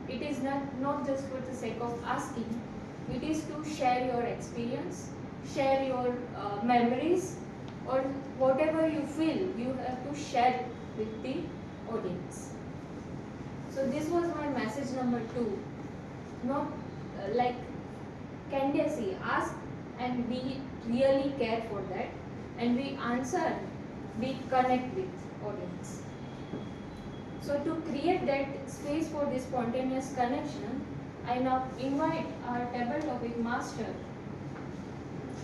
it is not just for the sake of asking. It is to share your experience, share your memories or whatever you feel, you have to share with the audience. So this was my message number 2. Not like candidacy, ask and we really care for that, and we answer, we connect with audience. So to create that space for this spontaneous connection, I now invite our table topic master,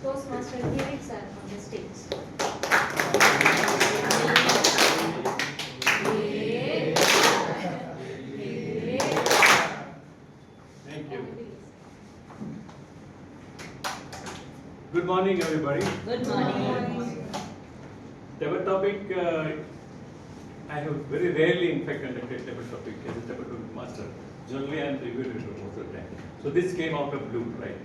Toastmaster Kirit sir, on the stage. Thank you. Good morning, everybody. Good morning. Table topic, I have very rarely, in fact, conducted table topic as a table topic master. Generally, I am the evaluator most of the time. So this came out of blue, right?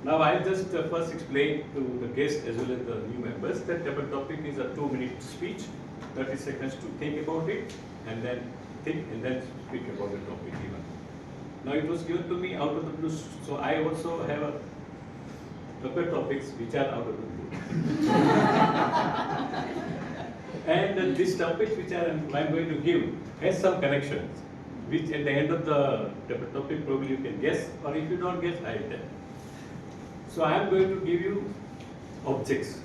Now, I'll just first explain to the guests as well as the new members that table topic is a 2-minute speech, 30 seconds to think about it, and then think and then speak about the topic even. Now, it was given to me out of the blue, so I also have a couple topics which are out of the blue. And these topics which I'm going to give has some connections, which at the end of the topic probably you can guess, or if you don't guess, I will tell. So I am going to give you objects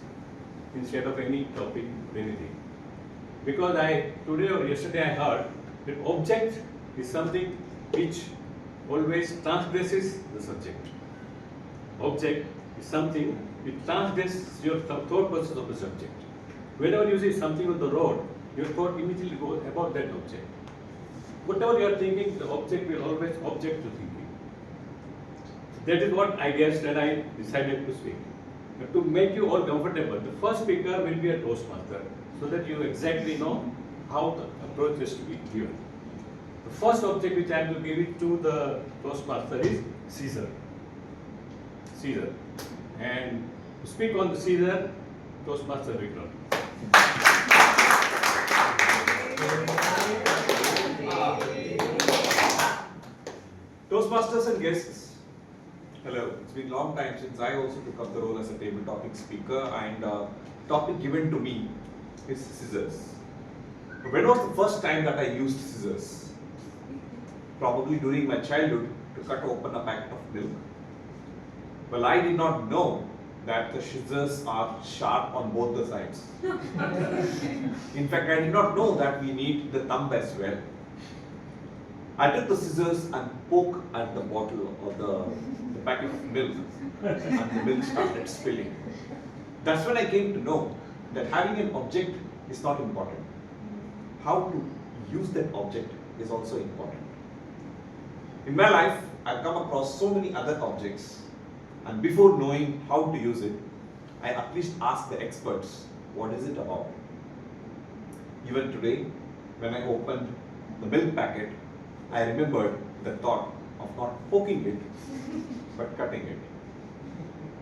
instead of any topic or anything. Because today or yesterday I heard that object is something which always transgresses the subject. Object is something which transgresses your thought process of the subject. Whenever you see something on the road, your thought immediately goes about that object. Whatever you are thinking, the object will always object to thinking. That is what I guessed and I decided to speak. But to make you all comfortable, the first speaker will be a Toastmaster, so that you exactly know how the approach is to be given. The first object which I am to give it to the Toastmaster is Caesar. Caesar. And to speak on the Caesar, Toastmaster Vikram. Toastmasters and guests, hello. It's been a long time since I also took up the role as a table topic speaker, and topic given to me is scissors. When was the first time that I used scissors? Probably during my childhood to cut open a packet of milk. Well, I did not know that the scissors are sharp on both the sides. In fact, I did not know that we need the thumb as well. I took the scissors and poked at the bottle or the packet of milk, and the milk started spilling. That's when I came to know that having an object is not important. How to use that object is also important. In my life, I've come across so many other objects, and before knowing how to use it, I at least ask the experts, what is it about? Even today, when I opened the milk packet, I remembered the thought of not poking it, but cutting it.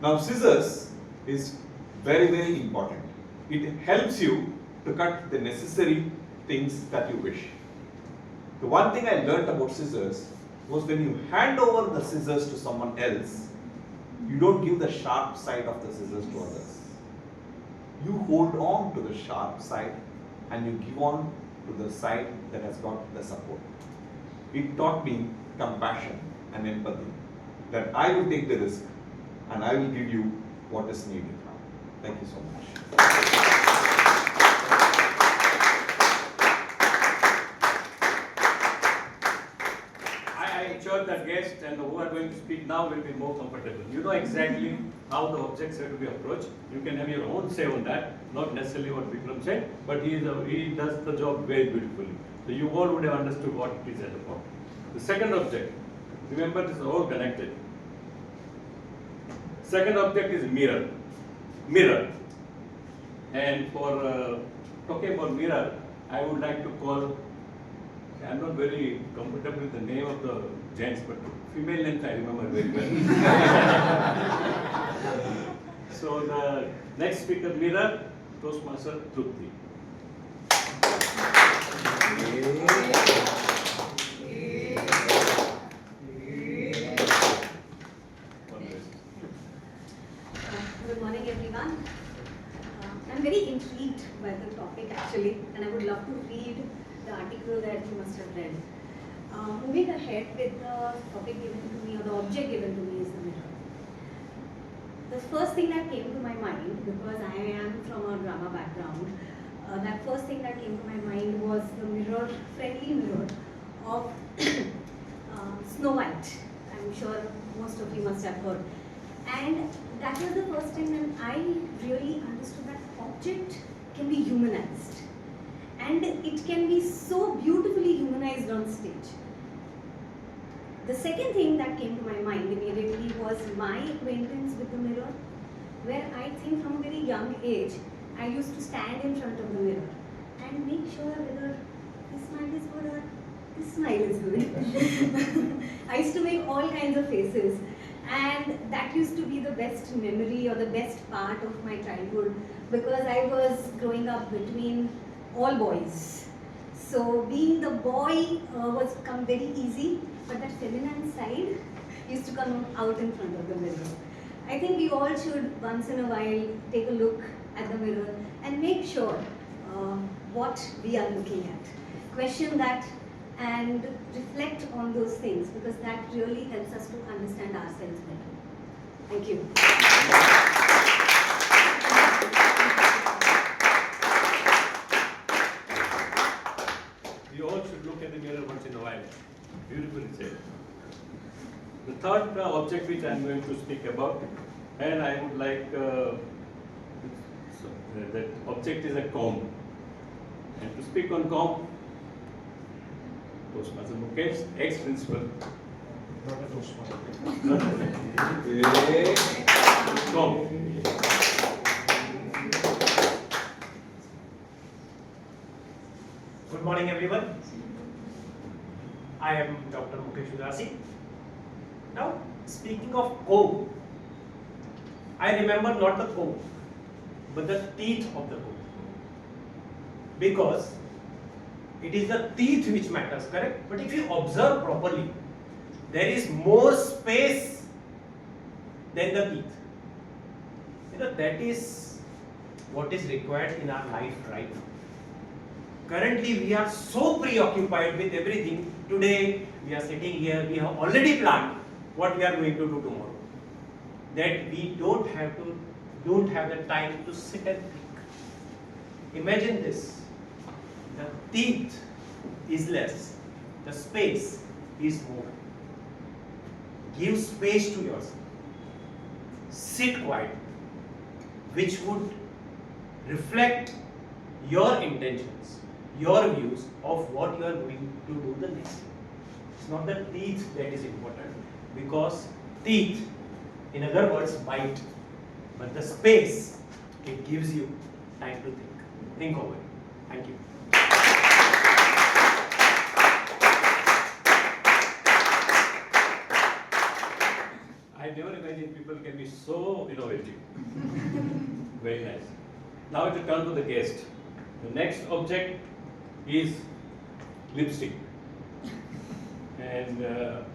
Now, scissors is very, very important. It helps you to cut the necessary things that you wish. The one thing I learned about scissors was when you hand over the scissors to someone else, you don't give the sharp side of the scissors to others. You hold on to the sharp side and you give on to the side that has got the support. It taught me compassion and empathy, that I will take the risk and I will give you what is needed. Thank you so much. I am sure that guests and who are going to speak now will be more comfortable. You know exactly how the objects have to be approached. You can have your own say on that, not necessarily what Vikram said, but he does the job very beautifully. So you all would have understood what it is about. The second object, remember this is all connected. Second object is mirror. Mirror. And for talking about mirror, I would like to call, I'm not very comfortable with the name of the gents, but female names I remember very well. So the next speaker, mirror, Toastmaster Trupti. moving ahead with the topic given to me, or the object given to me, is the mirror. The first thing that came to my mind, because I am from a drama background, that first thing that came to my mind was the mirror, friendly mirror of Snow White. I'm sure most of you must have heard. And that was the first time when I really understood that object can be humanized. And it can be so beautifully humanized on stage. The second thing that came to my mind immediately was my acquaintance with the mirror, where I think from a very young age, I used to stand in front of the mirror and make sure whether this smile is good or this smile is good. I used to make all kinds of faces, and that used to be the best memory or the best part of my childhood, because I was growing up between all boys. So being the boy was come very easy, but that feminine side used to come out in front of the mirror. I think we all should once in a while take a look at the mirror and make sure what we are looking at. Question that and reflect on those things, because that really helps us to understand ourselves better. Thank you. We all should look at the mirror once in a while. Beautifully said. The third object which I am going to speak about, and I would like that object is a comb. And to speak on comb, Toastmaster Mukesh, ex-principal. Not a Toastmaster. Comb. Good morning, everyone. I am Dr. Mukesh Udasi. Now, speaking of comb, I remember not the comb, but the teeth of the comb. Because it is the teeth which matters, correct? But if you observe properly, there is more space than the teeth. You know, that is what is required in our life right now. Currently, we are so preoccupied with everything. Today, we are sitting here, we have already planned what we are going to do tomorrow. That we don't have the time to sit and think. Imagine this. The teeth is less, the space is more. Give space to yourself. Sit quiet, which would reflect your intentions, your views of what you are going to do the next day. It's not the teeth that is important, because teeth, in other words, bite, but the space, it gives you time to think. Think over it. Thank you. I never imagined people can be so innovative. Very nice. Now it will turn to the guest. The next object is lipstick. And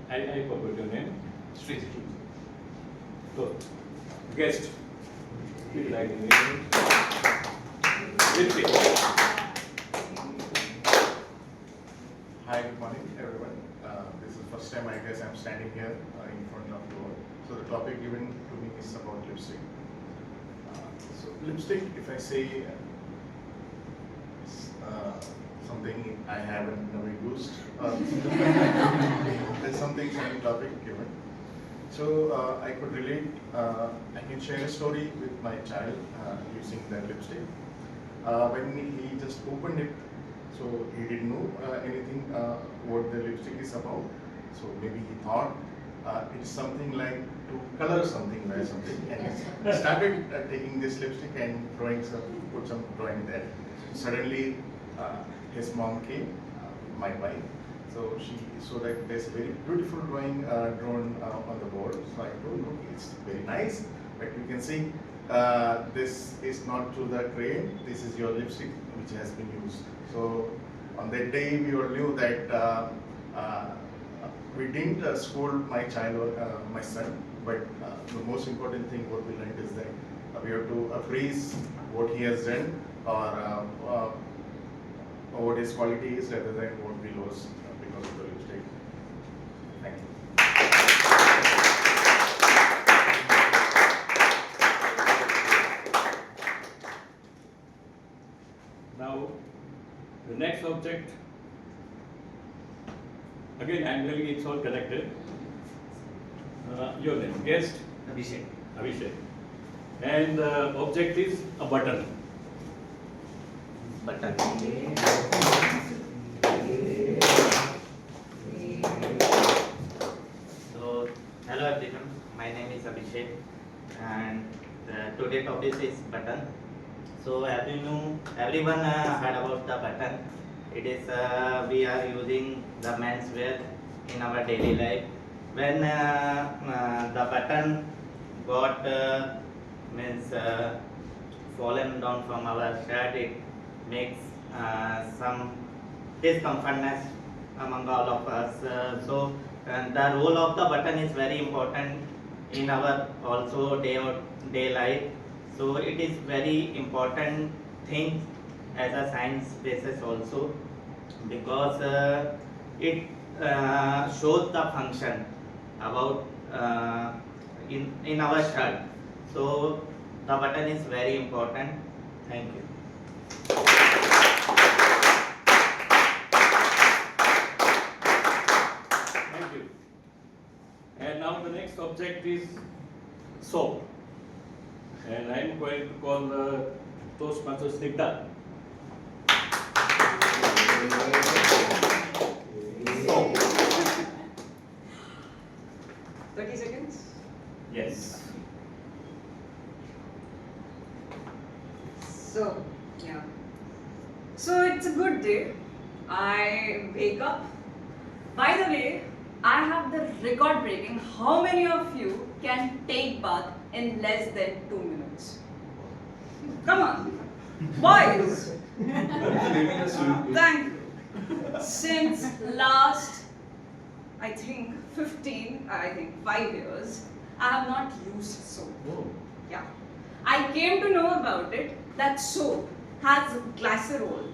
I forgot your name. Srijit. So, guest. Please write in lipstick. Hi, good morning, everyone. This is the first time I guess I'm standing here in front of you all. So the topic given to me is about lipstick. So lipstick, if I say, is something I haven't never used. There's something same topic given. So I could relate. I can share a story with my child using that lipstick. When he just opened it, so he didn't know anything what the lipstick is about. So maybe he thought it's something like to color something or something, and he started taking this lipstick and put some drawing there. Suddenly, his mom came, my wife. So she saw that there's a very beautiful drawing drawn on the board. So I told him, okay, it's very nice, but you can see this is not to the crayon. This is your lipstick which has been used. So on that day, we all knew that we didn't scold my child or my son, but the most important thing what we learned is that we have to appraise what he has done or what his quality is rather than what we lost because of the lipstick. object, again I am telling it's all connected. Your name, guest? Abhishek. Abhishek. And the object is a button. Button. So, hello everyone, my name is Abhishek and today topic is button. So, as you know, everyone heard about the button. It is we are using the menswear in our daily life. When the button got fallen down from our shirt, it makes some discomfortness among all of us. So the role of the button is very important in our also day life. So it is very important thing as a science basis also, because it shows the function about in our shirt. So the button is very important. Thank you. Thank you. And now the next object is soap. And I am going to call Toastmaster Snigdha. Soap. 30 seconds? Yes. So, yeah. So it's a good day. I wake up. By the way, I have the record breaking. How many of you can take bath in less than 2 minutes? Come on. Boys! Thank you. Since last, I think 5 years, I have not used soap. Yeah. I came to know about it that soap has glycerol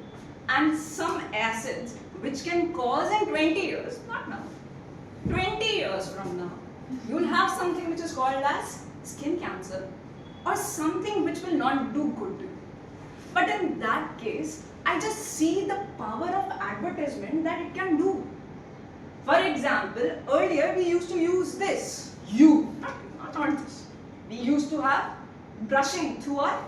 and some acids which can cause in 20 years, not now, 20 years from now, you'll have something which is called as skin cancer or something which will not do good to you. But in that case, I just see the power of advertisement that it can do. For example, earlier we used to use this. Not this. We used to have brushing through our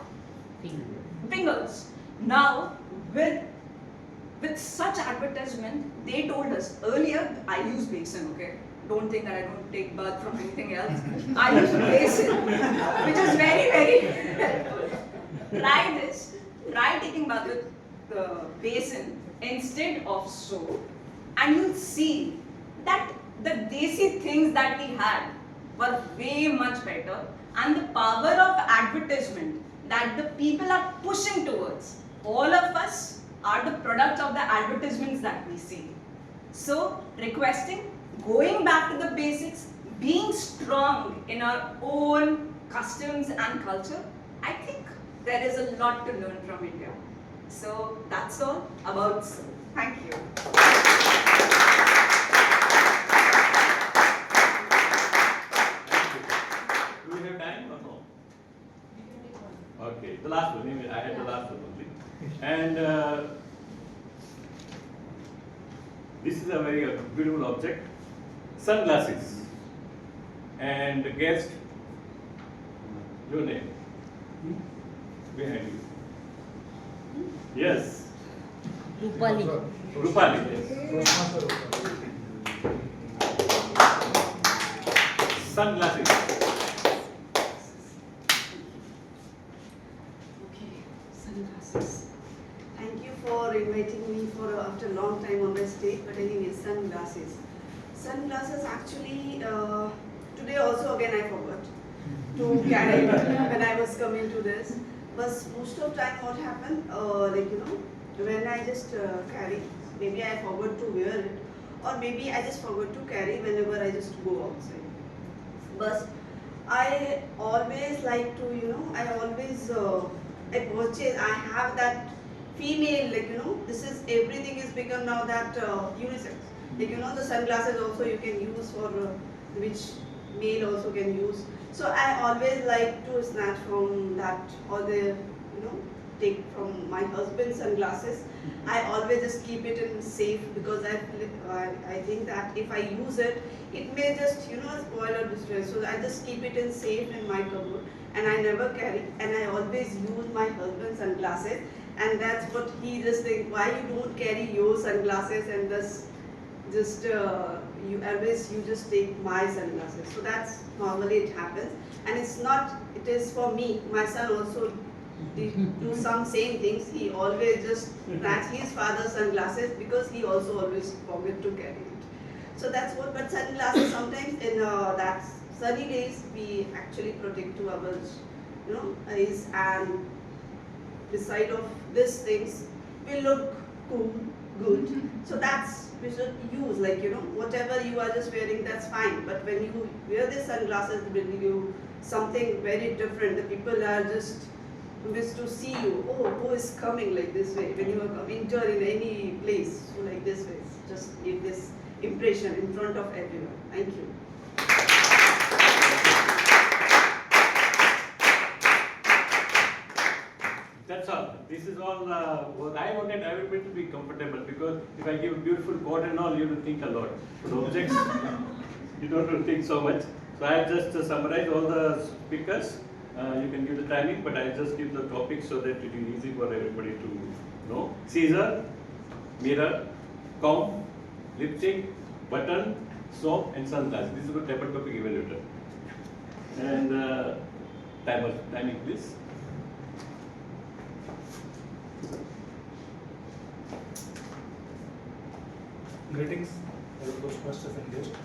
fingers. Now, with such advertisement, they told us earlier, I use basin, okay? Don't think that I don't take bath from anything else. I use basin, which is very, very helpful. Try this. Try taking bath with the basin instead of soap, and you'll see that the desi things that we had were way much better, and the power of advertisement that the people are pushing towards, all of us are the product of the advertisements that we see. So, requesting, going back to the basics, being strong in our own customs and culture, I think there is a lot to learn from India. So, that's all about soap. Thank you. Do we have time or no? Okay, the last one. I had the last one only. And this is a very beautiful object. Sunglasses. And the guest, your name? Behind you. Yes. Rupali. Rupali, yes. Sunglasses. Okay, sunglasses. Thank you for inviting me for after a long time on my stage, but anyway, sunglasses. Sunglasses actually, today also again I forgot to carry when I was coming to this. But most of time what happened, when I just carry, maybe I forgot to wear it, or maybe I just forgot to carry whenever I just go outside. But I always like to, I always, I purchase, I have that female, this is, everything is become now that unisex. The sunglasses also you can use for, which male also can use. So I always like to snatch from that, or the, take from my husband's sunglasses. I always just keep it in safe because I think that if I use it, it may just spoil or destroy. So I just keep it in safe in my cupboard, and I never carry. And I always use my husband's sunglasses, and that's what he just think. Why you don't carry your sunglasses and just you just take my sunglasses. So that's normally it happens, and it's not. It is for me. My son also do some same things. He always just brings his father's sunglasses because he also always forget to carry it. So that's what. But sunglasses sometimes in that sunny days we actually protect to our eyes, and beside of these things we look cool, good. So that's we should use, like whatever you are just wearing, that's fine. But when you wear these sunglasses, it will give you something very different. The people are just wish to see you. Oh, who is coming like this way? When you are enter in any place, so like this way, just give this impression in front of everyone. Thank you. That's all. This is all what I wanted everybody to be comfortable, because if I give a beautiful quote and all, you will think a lot. But objects, you don't think so much. So I just summarize all the speakers. You can give the timing, but I just give the topic so that it is easy for everybody to know. Scissor, mirror, comb, lipstick, button, soap, and sunglasses. This is the table topic evaluator. And timing, please. Greetings, Toastmasters and guests.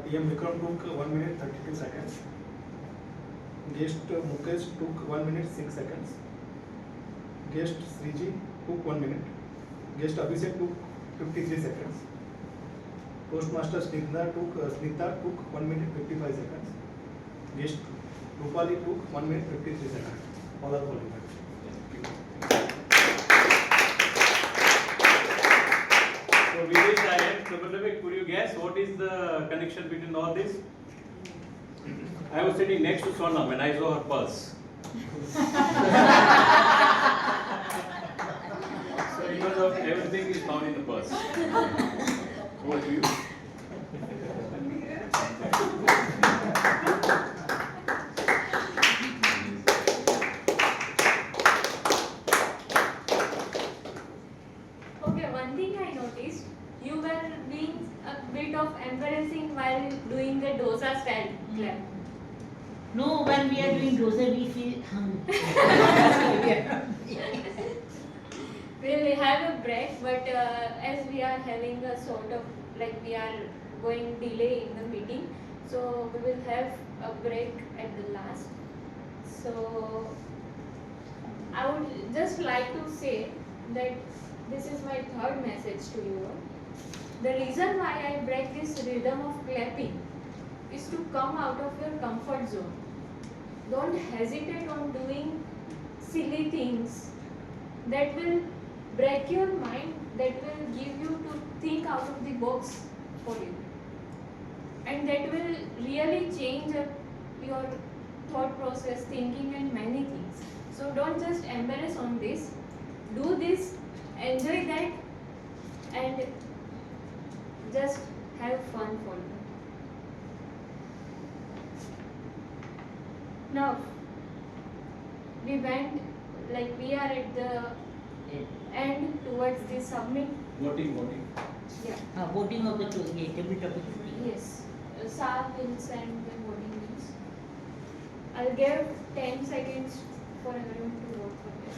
TM Vikram took 1 minute 32 seconds. Guest Mukesh took 1 minute 6 seconds. Guest Sriji took 1 minute. Guest Abhishek took 53 seconds. Toastmaster Snigdha took 1 minute 55 seconds. Guest Rupali took 1 minute 53 seconds. All are qualified. So with this I am Subhadevik. Could you guess what is the connection between all this? I was sitting next to Sona when I saw her pulse. So because of everything is found in the purse. Over to you. Okay, one thing I noticed, you were being a bit of embarrassing while doing the dosa style clap. No, when we are doing dosa, we feel hungry. We'll have a break, but as we are having a sort of, like we are going delay in the meeting, so we will have a break at the last. So I would just like to say that this is my third message to you all. The reason why I break this rhythm of clapping is to come out of your comfort zone. Don't hesitate on doing silly things that will break your mind, that will give you to think out of the box for you, and that will really change your thought process, thinking, and many things. So don't just embarrass on this. Do this, enjoy that, and just have fun for you. Now, we went, like we are at the end towards the submit. Voting. Yeah. Voting of the table topic. Yes. Sir will send the voting links. I'll give 10 seconds for everyone to vote for this.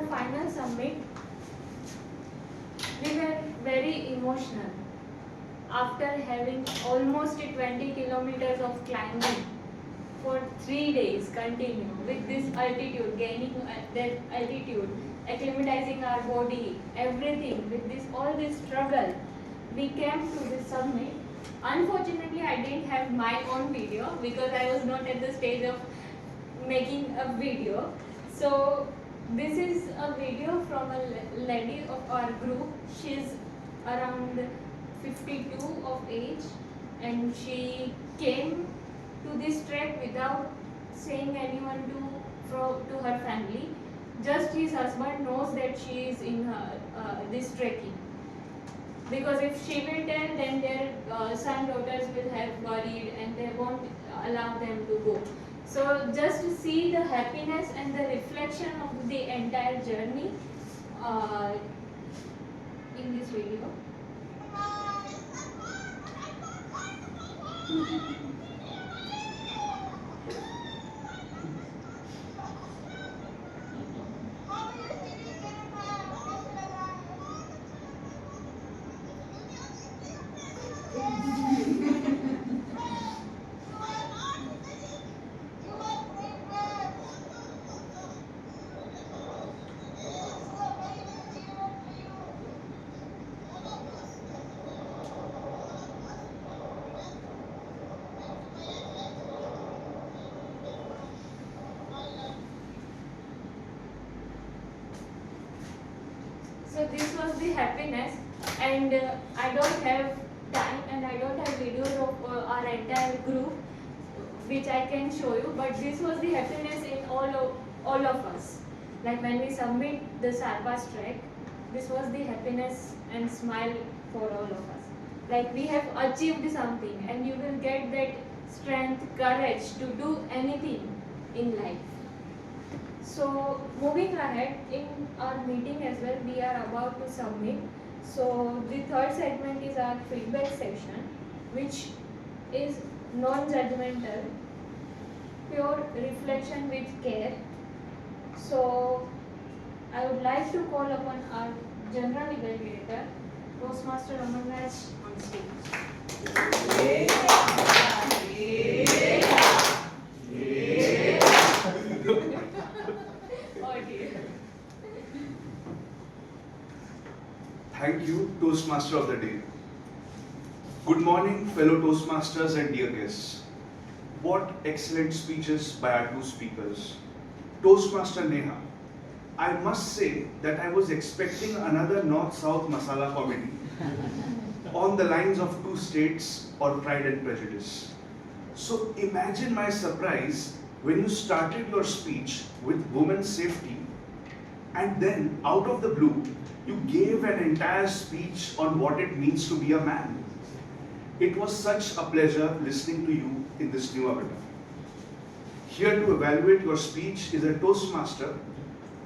final summit, we were very emotional after having almost 20 kilometers of climbing for 3 days continue with this altitude, gaining that altitude, acclimatizing our body, everything with all this struggle. We came to this summit. Unfortunately, I didn't have my own video because I was not at the stage of making a video. So this is a video from a lady of our group. She's around 52 of age, and she came to this trek without saying anyone to her family. Just his husband knows that she is in this trekking. Because if she will tell, then their son daughters will have worried and they won't allow them to go. So just to see the happiness and the reflection of the entire journey in this video. So this was the happiness, and I don't have time and I don't have videos of our entire group which I can show you, but this was the happiness in all of us. Like when we submit the Sarpas trek, this was the happiness and smile for all of us. Like we have achieved something, and you will get that strength, courage to do anything in life. So moving ahead in our meeting as well, we are about to submit. So the third segment is our feedback section, which is non-judgmental, pure reflection with care. So I would like to call upon our general evaluator, Toastmaster Aman Raj, on stage. Oh dear. Thank you, Toastmaster of the Day. Good morning, fellow Toastmasters and dear guests. What excellent speeches by our two speakers. Toastmaster Neha, I must say that I was expecting another North-South masala comedy on the lines of Two States or Pride and Prejudice. So imagine my surprise when you started your speech with women's safety, and then out of the blue, you gave an entire speech on what it means to be a man. It was such a pleasure listening to you in this new avatar. Here to evaluate your speech is a Toastmaster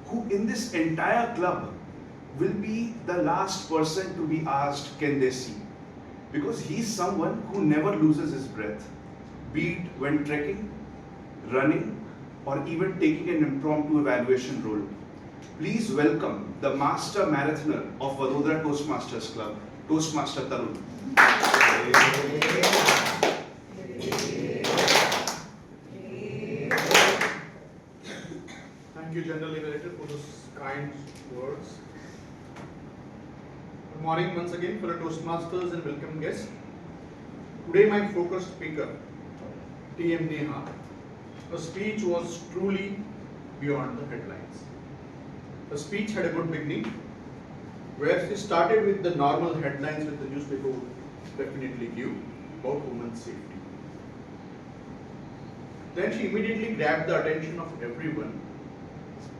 who in this entire club will be the last person to be asked, can they see? Because he's someone who never loses his breath, be it when trekking, running, or even taking an impromptu evaluation role. Please welcome the master marathoner of Vadodara Toastmasters Club, Toastmaster Tarun. Thank you, General Evaluator, for those kind words. Good morning once again, fellow Toastmasters and welcome guests. Today my focused speaker, TM Neha, her speech was truly beyond the headlines. The speech had a good beginning, where she started with the normal headlines that the newspaper would definitely give about women's safety. Then she immediately grabbed the attention of everyone,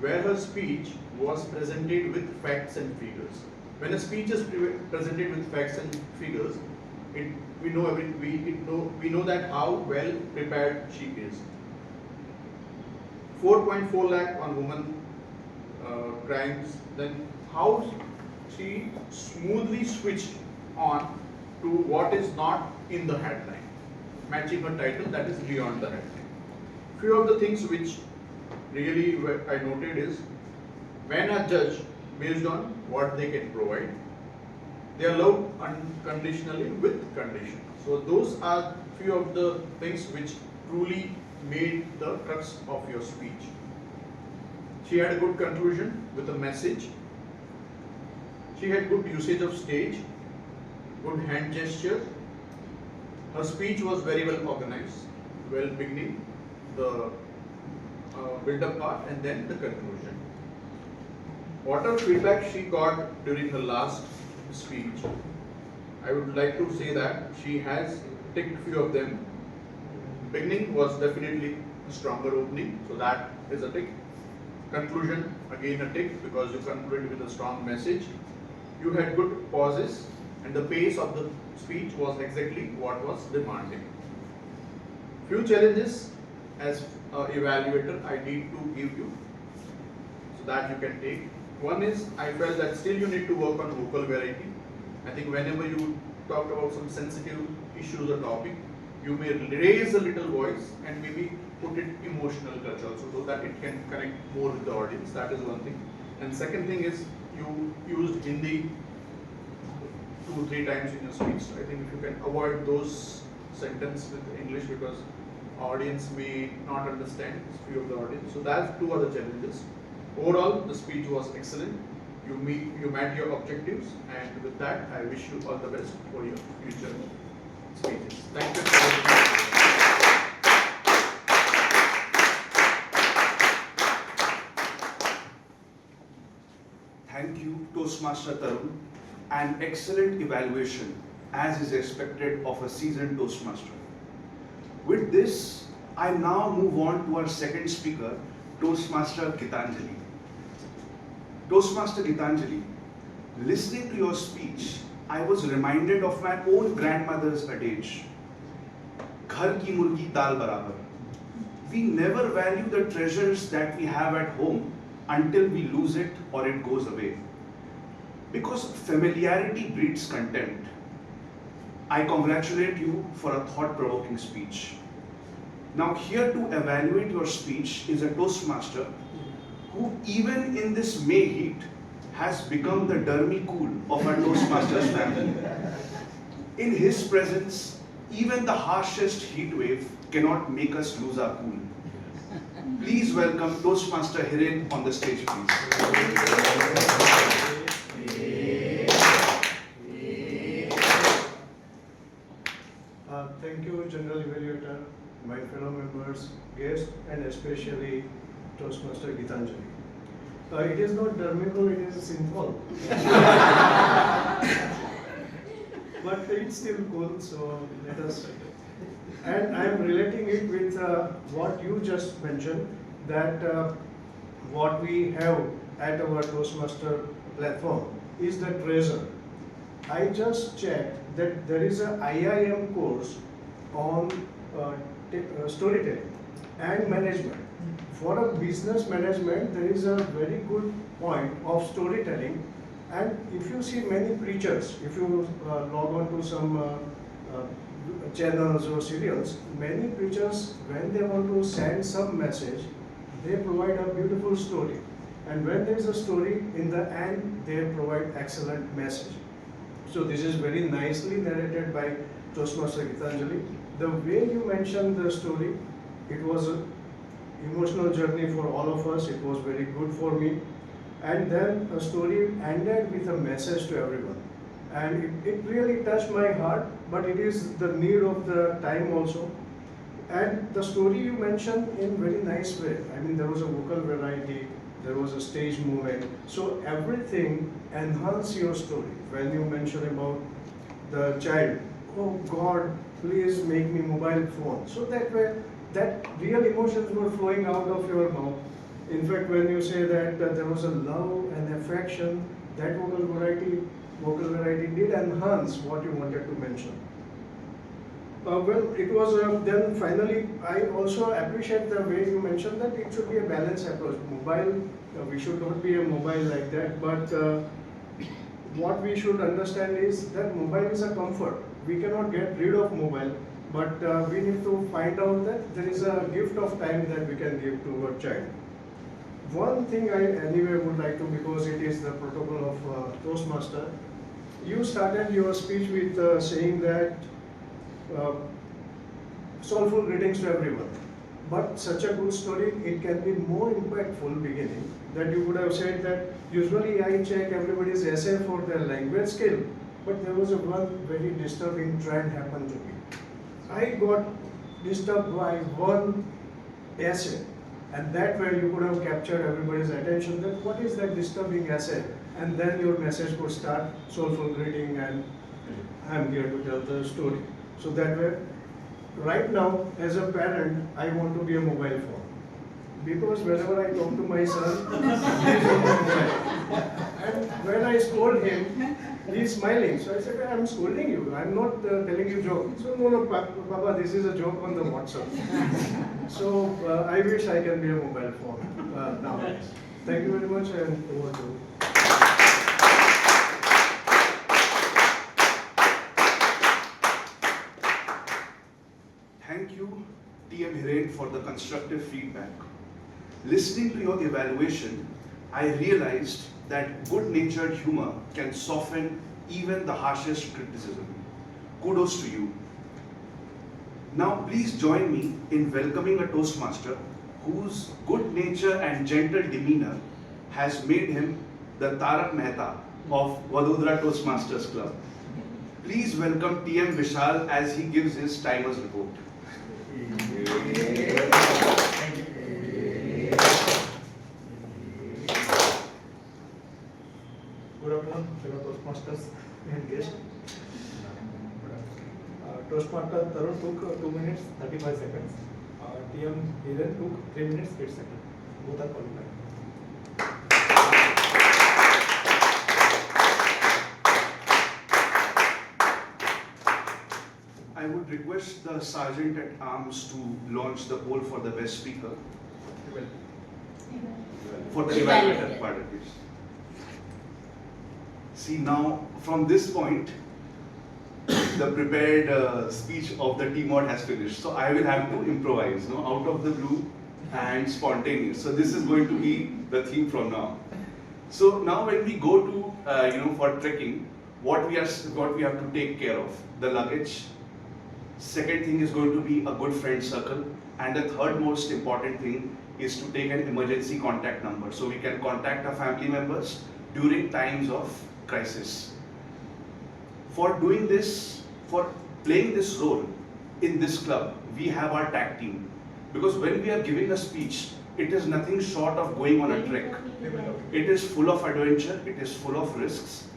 where her speech was presented with facts and figures. When a speech is presented with facts and figures, we know that how well prepared she is. 4.4 lakh on women crimes, then how she smoothly switched on to what is not in the headline, matching her title that is beyond the headline. Few of the things which really I noted is when are judged based on what they can provide. They are loved unconditionally with condition. So those are few of the things which truly made the crux of your speech. She had a good conclusion with a message. She had good usage of stage, good hand gesture. Her speech was very well organized, well beginning, the build-up part, and then the conclusion. Whatever feedback she got during her last speech, I would like to say that she has ticked few of them. Beginning was definitely a stronger opening, so that is a tick. Conclusion, again a tick, because you concluded with a strong message. You had good pauses, and the pace of the speech was exactly what was demanded. Few challenges as an evaluator I need to give you so that you can take. One is, I felt that still you need to work on vocal variety. I think whenever you talk about some sensitive issues or topic, you may raise a little voice and maybe put it emotional touch also, so that it can connect more with the audience. That is one thing. And second thing is, you used Hindi 2-3 times in your speech. I think if you can avoid those sentences with English, because audience may not understand, few of the audience. So that's two other challenges. Overall, the speech was excellent. You met your objectives, and with that, I wish you all the best for your future speeches. Thank you for Thank you, Toastmaster Tarun. An excellent evaluation, as is expected of a seasoned Toastmaster. With this, I now move on to our second speaker, Toastmaster Gitanjali. Toastmaster Gitanjali, listening to your speech, I was reminded of my own grandmother's adage, "Ghar ki murgi dal barabar." We never value the treasures that we have at home until we lose it or it goes away. Because familiarity breeds contempt. I congratulate you for a thought-provoking speech. Now, here to evaluate your speech is a Toastmaster who, even in this May heat, has become the Dermi-Cool of our Toastmasters family. In his presence, even the harshest heat wave cannot make us lose our cool. Please welcome Toastmaster Hiren on the stage, please. Thank you, General Evaluator, my fellow members, guests, and especially Toastmaster Gitanjali. It is not Dermical, it is sinful. But it's still cool, so let us. And I am relating it with what you just mentioned, that what we have at our Toastmaster platform is the treasure. I just checked that there is a IIM course on storytelling and management. For a business management, there is a very good point of storytelling. And if you see many preachers, if you log on to some channels or serials, many preachers, when they want to send some message, they provide a beautiful story. And when there is a story, in the end, they provide excellent message. So this is very nicely narrated by Toastmaster Gitanjali. The way you mentioned the story, it was an emotional journey for all of us. It was very good for me. And then a story ended with a message to everyone. And it really touched my heart, but it is the need of the time also. And the story you mentioned in very nice way. I mean, there was a vocal variety, there was a stage movement. So everything enhanced your story. When you mentioned about the child, oh God, please make me mobile phone. So that way, that real emotions were flowing out of your mouth. In fact, when you say that there was a love and affection, that vocal variety did enhance what you wanted to mention. Well, it was then finally, I also appreciate the way you mentioned that it should be a balanced approach. Mobile, we should not be a mobile like that, but what we should understand is that mobile is a comfort. We cannot get rid of mobile, but we need to find out that there is a gift of time that we can give to our child. one thing I anyway would like to, because it is the protocol of Toastmaster, you started your speech with saying that soulful greetings to everyone. But such a good story, it can be more impactful beginning, that you would have said that usually I check everybody's essay for their language skill, but there was a one very disturbing trend happened to me. I got disturbed by one essay, and that way you could have captured everybody's attention that what is that disturbing essay, and then your message could start soulful greeting and I am here to tell the story. So that way, right now as a parent, I want to be a mobile phone. Because whenever I talk to my son, he's on the mobile. And when I scold him, he's smiling. So I said, I'm scolding you, I'm not telling you joke. So no, Papa, this is a joke on the WhatsApp. So I wish I can be a mobile phone nowadays. Thank you very much, and over to you. Thank you, TM Hiren, for the constructive feedback. Listening to your evaluation, I realized that good-natured humor can soften even the harshest criticism. Kudos to you. Now please join me in welcoming a Toastmaster whose good nature and gentle demeanor has made him the Tarak Mehta of Vadodara Toastmasters Club. Please welcome TM Vishal as he gives his timer's report. Good afternoon, fellow Toastmasters and guests. Toastmaster Tarun took 2 minutes 35 seconds. TM Hiren took 3 minutes 8 seconds. Both are qualified. I would request the Sergeant at Arms to launch the poll for the best speaker. For the evaluator, pardon please. See, now from this point, the prepared speech of the T-Mod has finished. So I will have to improvise, out of the blue and spontaneous. So this is going to be the theme from now. So now when we go to, for trekking, what we have to take care of, the luggage. Second thing is going to be a good friend circle. And the third most important thing is to take an emergency contact number. So we can contact our family members during times of crisis. For doing this, for playing this role in this club, we have our tag team. Because when we are giving a speech, it is nothing short of going on a trek. It is full of adventure, it is full of risks.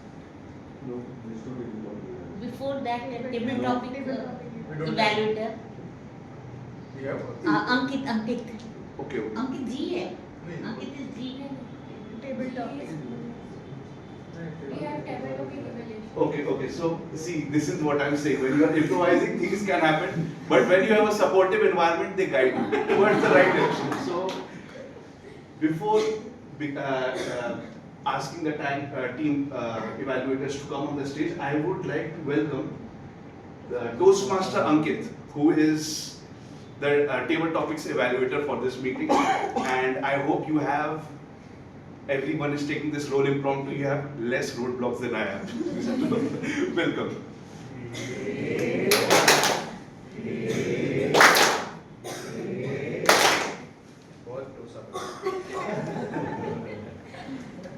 Before that, table topic evaluator. Ankit. Okay. Ankit G hai. Ankit is G. Table topic. We have table topic evaluation. Okay, so see, this is what I'm saying. When you are improvising, things can happen. But when you have a supportive environment, they guide you towards the right direction. So, before asking the team evaluators to come on the stage, I would like to welcome the Toastmaster Ankit, who is the table topics evaluator for this meeting. And I hope you have, everyone is taking this role impromptu, you have less roadblocks than I have. Welcome.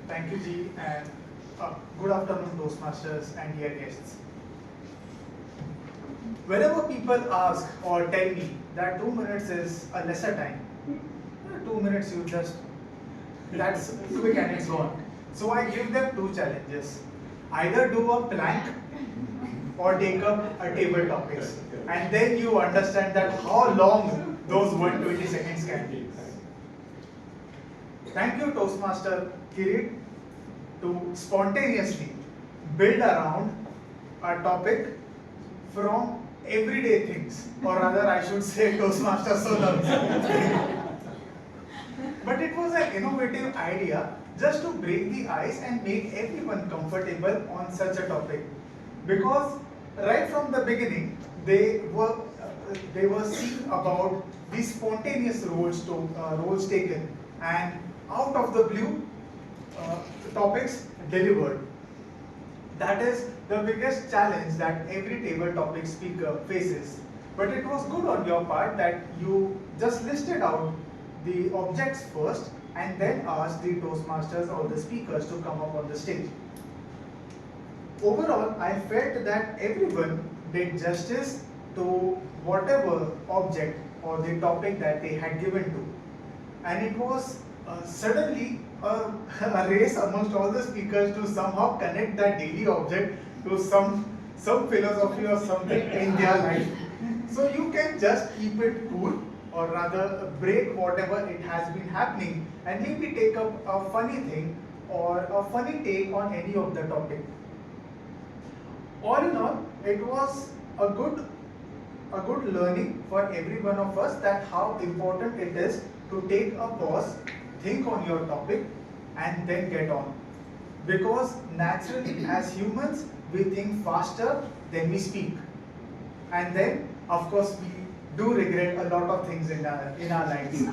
Thank you, Ji, and good afternoon, Toastmasters and dear guests. Whenever people ask or tell me that 2 minutes is a lesser time, 2 minutes you just, that's quick and it's gone. So I give them two challenges. Either do a plank or take up a table topics. And then you understand that how long those 120 seconds can be. Thank you, Toastmaster Kirit, to spontaneously build around a topic from everyday things, or rather I should say Toastmaster Sonal. But it was an innovative idea just to break the ice and make everyone comfortable on such a topic. Because right from the beginning, they were seeing about the spontaneous roles taken and out of the blue topics delivered. That is the biggest challenge that every table topic speaker faces. But it was good on your part that you just listed out the objects first and then asked the Toastmasters or the speakers to come up on the stage. Overall, I felt that everyone did justice to whatever object or the topic that they had given to. And it was suddenly a race amongst all the speakers to somehow connect that daily object to some philosophy or something in their life. So you can just keep it cool, or rather break whatever it has been happening and maybe take up a funny thing or a funny take on any of the topic. All in all, it was a good learning for every one of us that how important it is to take a pause, think on your topic and then get on. Because naturally as humans, we think faster than we speak. And then, of course, we do regret a lot of things in our lives.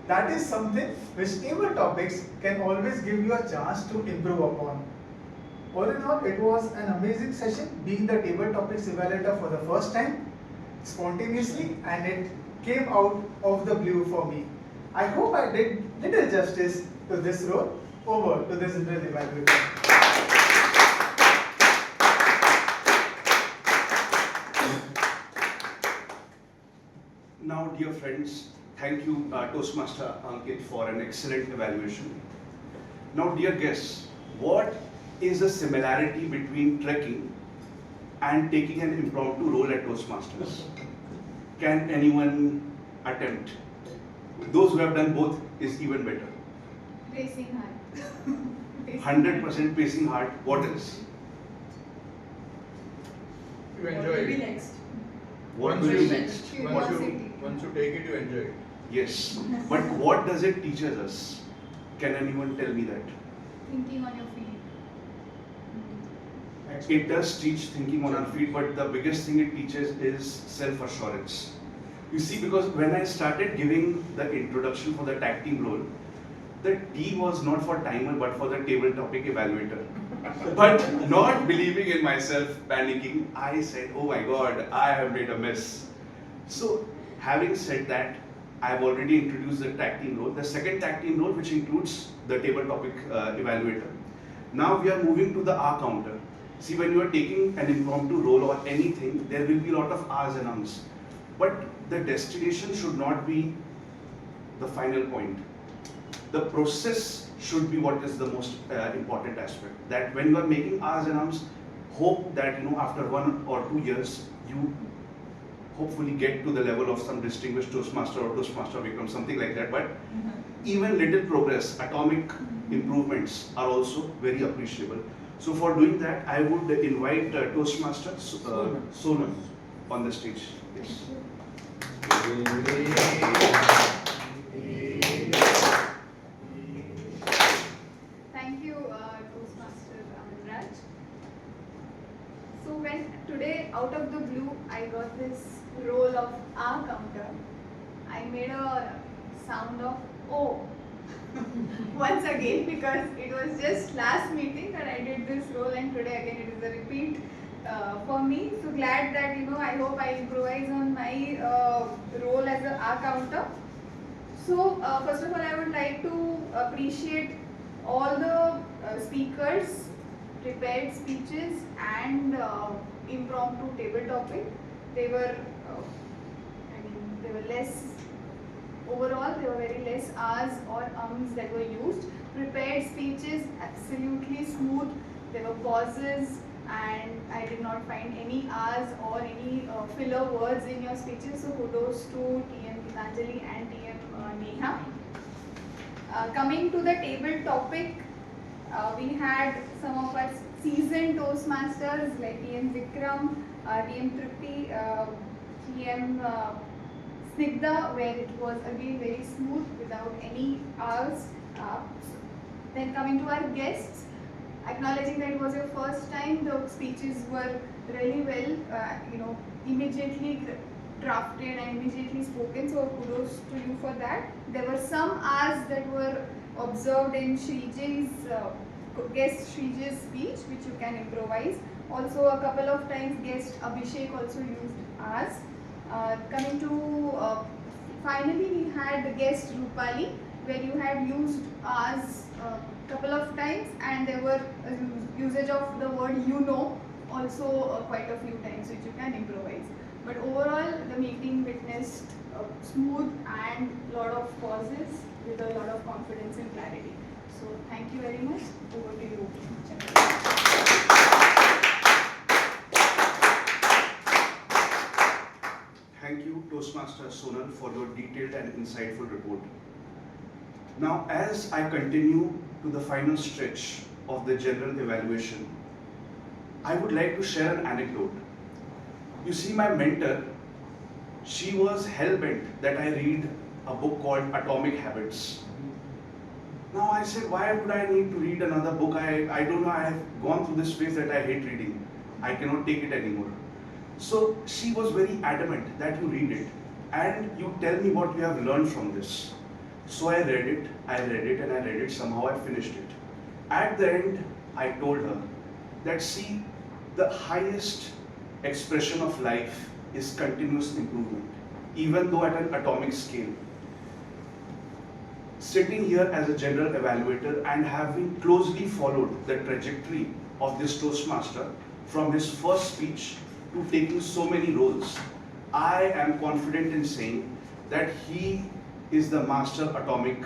That is something which table topics can always give you a chance to improve upon. All in all, it was an amazing session being the table topics evaluator for the first time, spontaneously, and it came out of the blue for me. I hope I did little justice to this role. Over to this drill evaluator. Now, dear friends, thank you Toastmaster Ankit for an excellent evaluation. Now, dear guests, what is the similarity between trekking and taking an impromptu role at Toastmasters? Can anyone attempt? Those who have done both is even better. Racing hard. 100% pacing hard. What else? You enjoy What will be it. next? What will be next? Once you take it, you enjoy it. Yes. But what does it teach us? Can anyone tell me that? Thinking on your feet. It does teach thinking on our feet, but the biggest thing it teaches is self-assurance. You see, because when I started giving the introduction for the tag team role, the T was not for timer but for the table topic evaluator. But not believing in myself, panicking, I said, oh my god, I have made a mess. So having said that, I have already introduced the tag team role, the second tag team role which includes the table topic evaluator. Now we are moving to the R counter. See, when you are taking an impromptu role or anything, there will be a lot of R's and M's. But the destination should not be the final point. The process should be what is the most important aspect. That when you are making R's and M's, hope that after 1 or 2 years, you hopefully get to the level of some distinguished Toastmaster or Toastmaster Vikram, something like that. But even little progress, atomic improvements are also very appreciable. So for doing that, I would invite Toastmaster Sonam on the stage. Yes. Thank you, Toastmaster Amanraj. So when today, out of the blue, I got this role of R counter, I made a sound of O once again because it was just last meeting that I did this role, and today again it is a repeat for me. So glad that I hope I improvise on my role as a R counter. So first of all, I would like to appreciate all the speakers, prepared speeches and impromptu table topic. They were, they were less, overall there were very less R's or ums that were used. Prepared speeches, absolutely smooth. There were pauses and I did not find any R's or any filler words in your speeches. So kudos to TM Gitanjali and TM Neha. Coming to the table topic, we had some of our seasoned Toastmasters like TM Vikram, TM Tripti, TM Snigdha, where it was again very smooth without any R's. Then coming to our guests, acknowledging that it was your first time, the speeches were really well, immediately drafted and immediately spoken. So kudos to you for that. There were some R's that were observed in Shriji's guest Shriji's speech, which you can improvise. Also, a couple of times guest Abhishek also used as. Coming to finally, we had guest Rupali, where you had used as couple of times, and there were usage of the word you know also quite a few times, which you can improvise. But overall, the meeting witnessed smooth and lot of pauses with a lot of confidence and clarity. So thank you very much. Over to you, Chandra. Thank you, Toastmaster Sonal, for your detailed and insightful report. Now, as I continue to the final stretch of the general evaluation, I would like to share an anecdote. You see, my mentor, she was hell-bent that I read a book called Atomic Habits. Now I said, why would I need to read another book? I don't know, I have gone through this phase that I hate reading. I cannot take it anymore. So she was very adamant that you read it and you tell me what you have learned from this. So I read it, and I read it, somehow I finished it. At the end, I told her that see, the highest expression of life is continuous improvement, even though at an atomic scale. Sitting here as a general evaluator and having closely followed the trajectory of this Toastmaster from his first speech to taking so many roles, I am confident in saying that he is the master atomic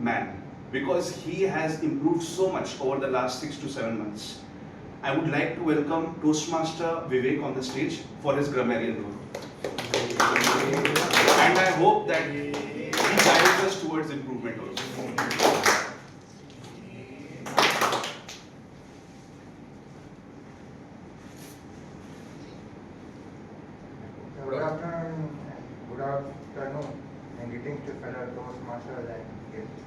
man, because he has improved so much over the last 6 to 7 months. I would like to welcome Toastmaster Vivek on the stage for his grammarian role. And I hope that he guides us towards improvement also. Good afternoon, and greetings to fellow Toastmasters and guests.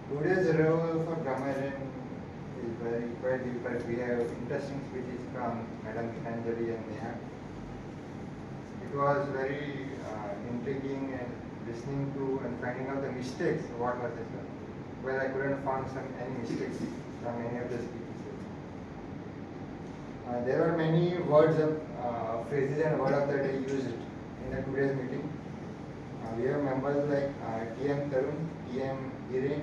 Today's role for grammarian is quite difficult. We have interesting speeches from Madam Gitanjali and Neha. It was very intriguing and listening to and finding out the mistakes. What was it? Well, I couldn't find any mistakes from any of the speeches. There were many words of phrases and word of the day used in the today's meeting. We have members like TM Tarun, TM Hiren,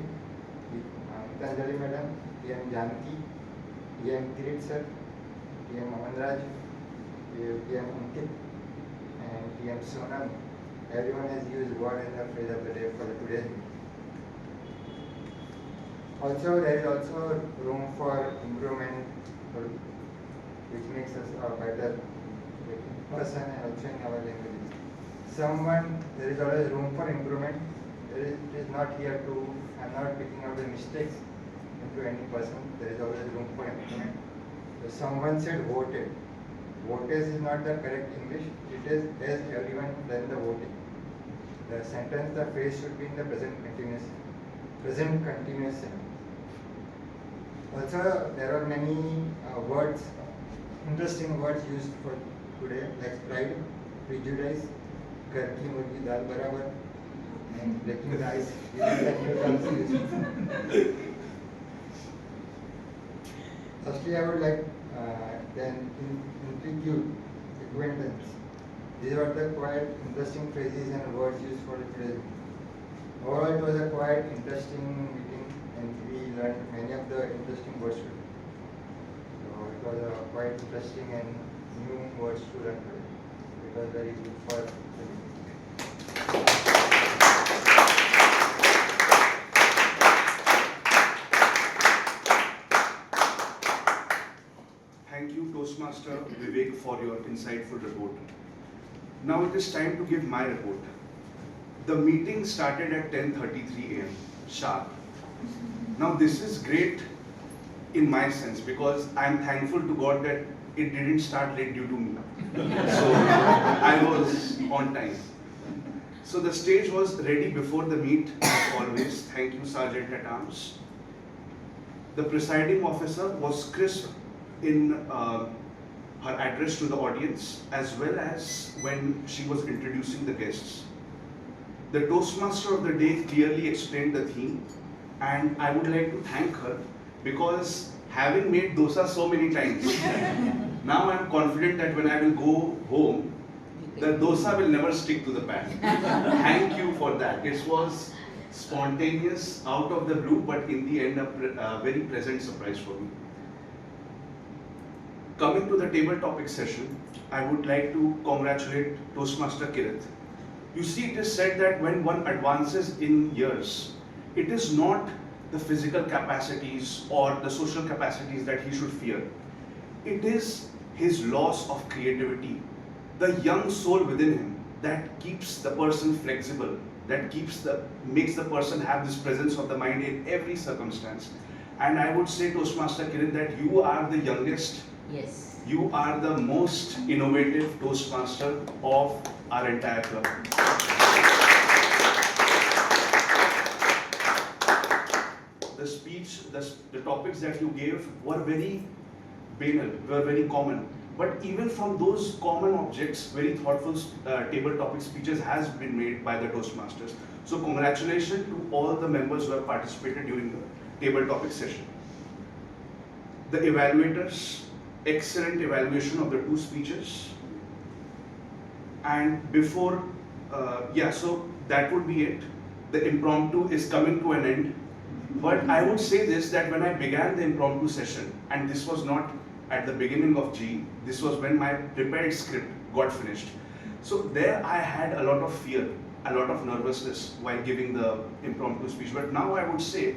Gitanjali Madam, TM Janki, TM Kirit Sir, TM Amanraj, TM Ankit, and TM Sonam. Everyone has used word and the phrase of the day for the today's meeting. Also, there is also room for improvement, which makes us a better person and also in our languages. There is always room for improvement. It is not here to, I'm not picking out the mistakes into any person. There is always room for improvement. So someone said voted. Votes is not the correct English. It is as everyone done the voting. The sentence, the phrase should be in the present continuous sentence. Also, there are many words, interesting words used for today, like pride, prejudice, karki murgi dal barabar, and breaking the ice. Firstly, I would like then intrigue, acquaintance. These are the quite interesting phrases and words used for today's meeting. Overall, it was a quite interesting meeting, and we learned many of the interesting words today. So it was a quite interesting and new words to learn today. It was very good for the meeting. Thank you, Toastmaster Vivek, for your insightful report. Now it is time to give my report. The meeting started at 10:33 a.m. sharp. Now this is great in my sense because I am thankful to God that it didn't start late due to me. So I was on time. So the stage was ready before the meet as always. Thank you, Sergeant at Arms. The presiding officer was crisp in her address to the audience as well as when she was introducing the guests. The Toastmaster of the day clearly explained the theme, and I would like to thank her because having made dosa so many times, now I'm confident that when I will go home, the dosa will never stick to the pan. Thank you for that. It was spontaneous, out of the blue, but in the end, a very pleasant surprise for me. Coming to the table topic session, I would like to congratulate Toastmaster Kirith. You see, it is said that when one advances in years, it is not the physical capacities or the social capacities that he should fear. It is his loss of creativity, the young soul within him that keeps the person flexible, that makes the person have this presence of the mind in every circumstance. And I would say, Toastmaster Kiran, that you are the youngest. Yes. You are the most innovative Toastmaster of our entire club. The speech, the topics that you gave were very banal, were very common. But even from those common objects, very thoughtful table topic speeches has been made by the Toastmasters. So congratulations to all the members who have participated during the table topic session. The evaluators, excellent evaluation of the two speeches. And before, so that would be it. The impromptu is coming to an end. But I would say this, that when I began the impromptu session, and this was not at the beginning of G, this was when my prepared script got finished. So there I had a lot of fear, a lot of nervousness while giving the impromptu speech. But now I would say,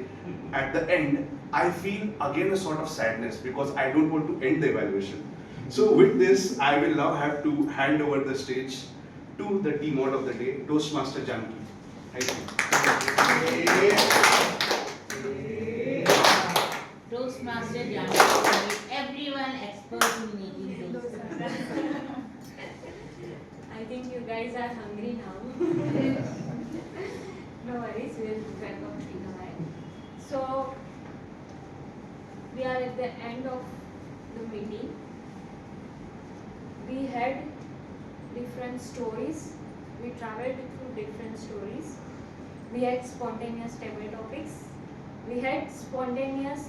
at the end, I feel again a sort of sadness because I don't want to end the evaluation. So with this, I will now have to hand over the stage to the team mod of the day, Toastmaster Janki. Thank you. Toastmaster Janki, everyone expert in making dosa. I think you guys are hungry now. No worries, we'll crack up in a while. So, we are at the end of the meeting. We had different stories. We traveled through different stories. We had spontaneous table topics. We had spontaneous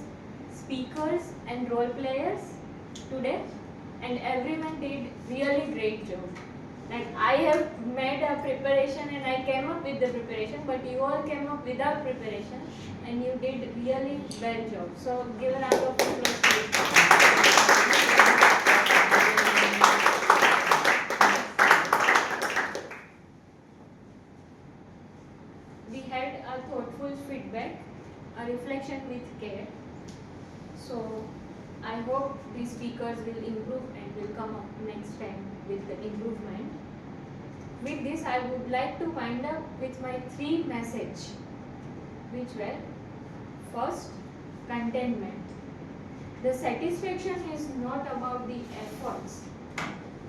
speakers and role players today, and everyone did really great job. Like, I have made a preparation and I came up with the preparation, but you all came up without preparation and you did really well job. So give a round of applause please. We had a thoughtful feedback, a reflection with care. So I hope these speakers will improve and will come up next time with the improvement. With this, I would like to wind up with my 3 messages, which were: first, contentment. The satisfaction is not about the efforts.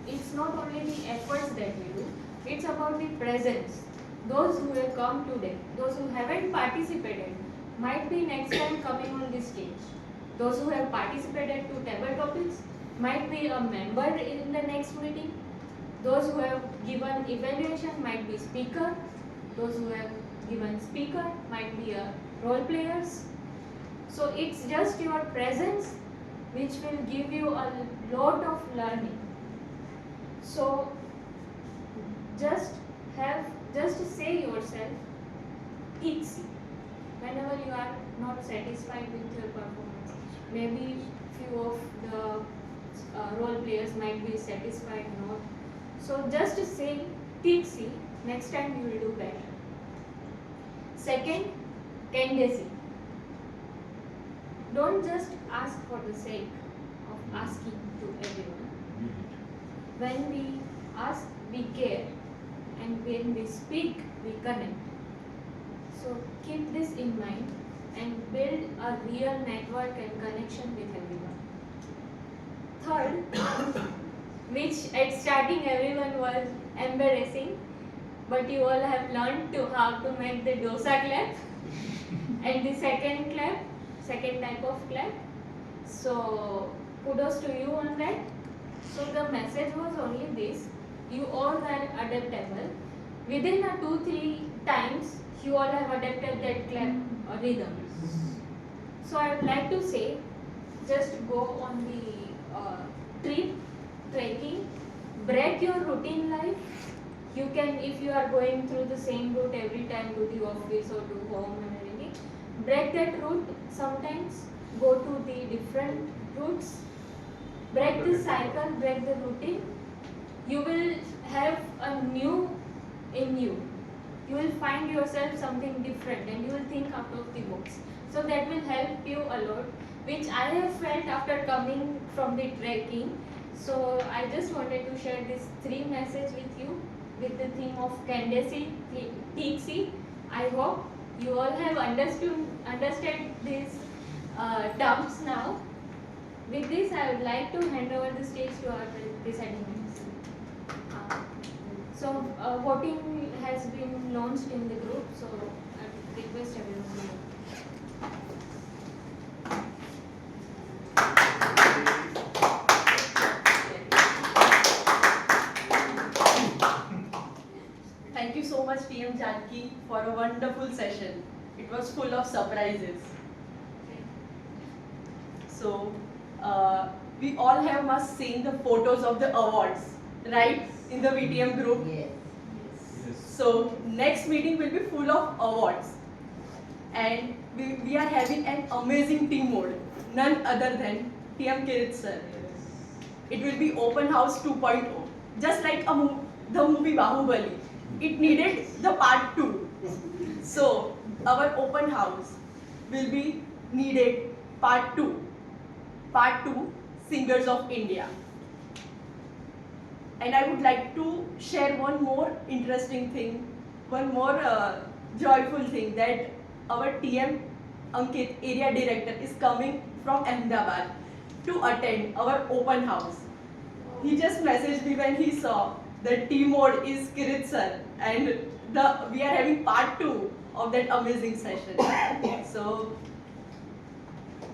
It's not only the efforts that we do, it's about the presence. Those who have come today, those who haven't participated, might be next time coming on this stage. Those who have participated to table topics might be a member in the next meeting. Those who have given evaluation might be speaker. Those who have given speaker might be a role players. So it's just your presence which will give you a lot of learning. So just say yourself, "Itzy," whenever you are not satisfied with your performance. Maybe few of the role players might be satisfied, not. So just say "Itzy," next time you will do better. Second, candidacy. Don't just ask for the sake of asking to everyone. When we ask, we care, and when we speak, we connect. So keep this in mind and build a real network and connection with everyone. Third, which at starting everyone was embarrassing, but you all have learned to how to make the dosa clap and the second type of clap. So kudos to you on that. So the message was only this: you all are adaptable. within 2-3 times you all have adapted that clap rhythm. So I would like to say, just go on the trip, trekking, break your routine life. You can, if you are going through the same route every time to the office or to home and everything, break that route sometimes, go to the different routes, break the cycle, break the routine. You will have a new in you. You will find yourself something different and you will think out of the box. So that will help you a lot, which I have felt after coming from the trekking. So I just wanted to share these 3 messages with you with the theme of Candacy, Tixi. I hope you all have understood these terms now. With this, I would like to hand over the stage to our presiding minister. So voting has been launched in the group, so I would request everyone to vote. Thank you so much, TM Janki, for a wonderful session. It was full of surprises. So, we all have must seen the photos of the awards, right? In the VTM group. Yes. So, next meeting will be full of awards. And we are having an amazing team mode, none other than TM Kirit sir. It will be open house 2.0, just like the movie Bahubali. It needed the part 2. So, our open house will be needed part 2. Part 2, Singers of India. And I would like to share one more interesting thing, one more joyful thing, that our TM Ankit, area director, is coming from Ahmedabad to attend our open house. He just messaged me when he saw the team mode is Kirit sir, and we are having part 2 of that amazing session. So,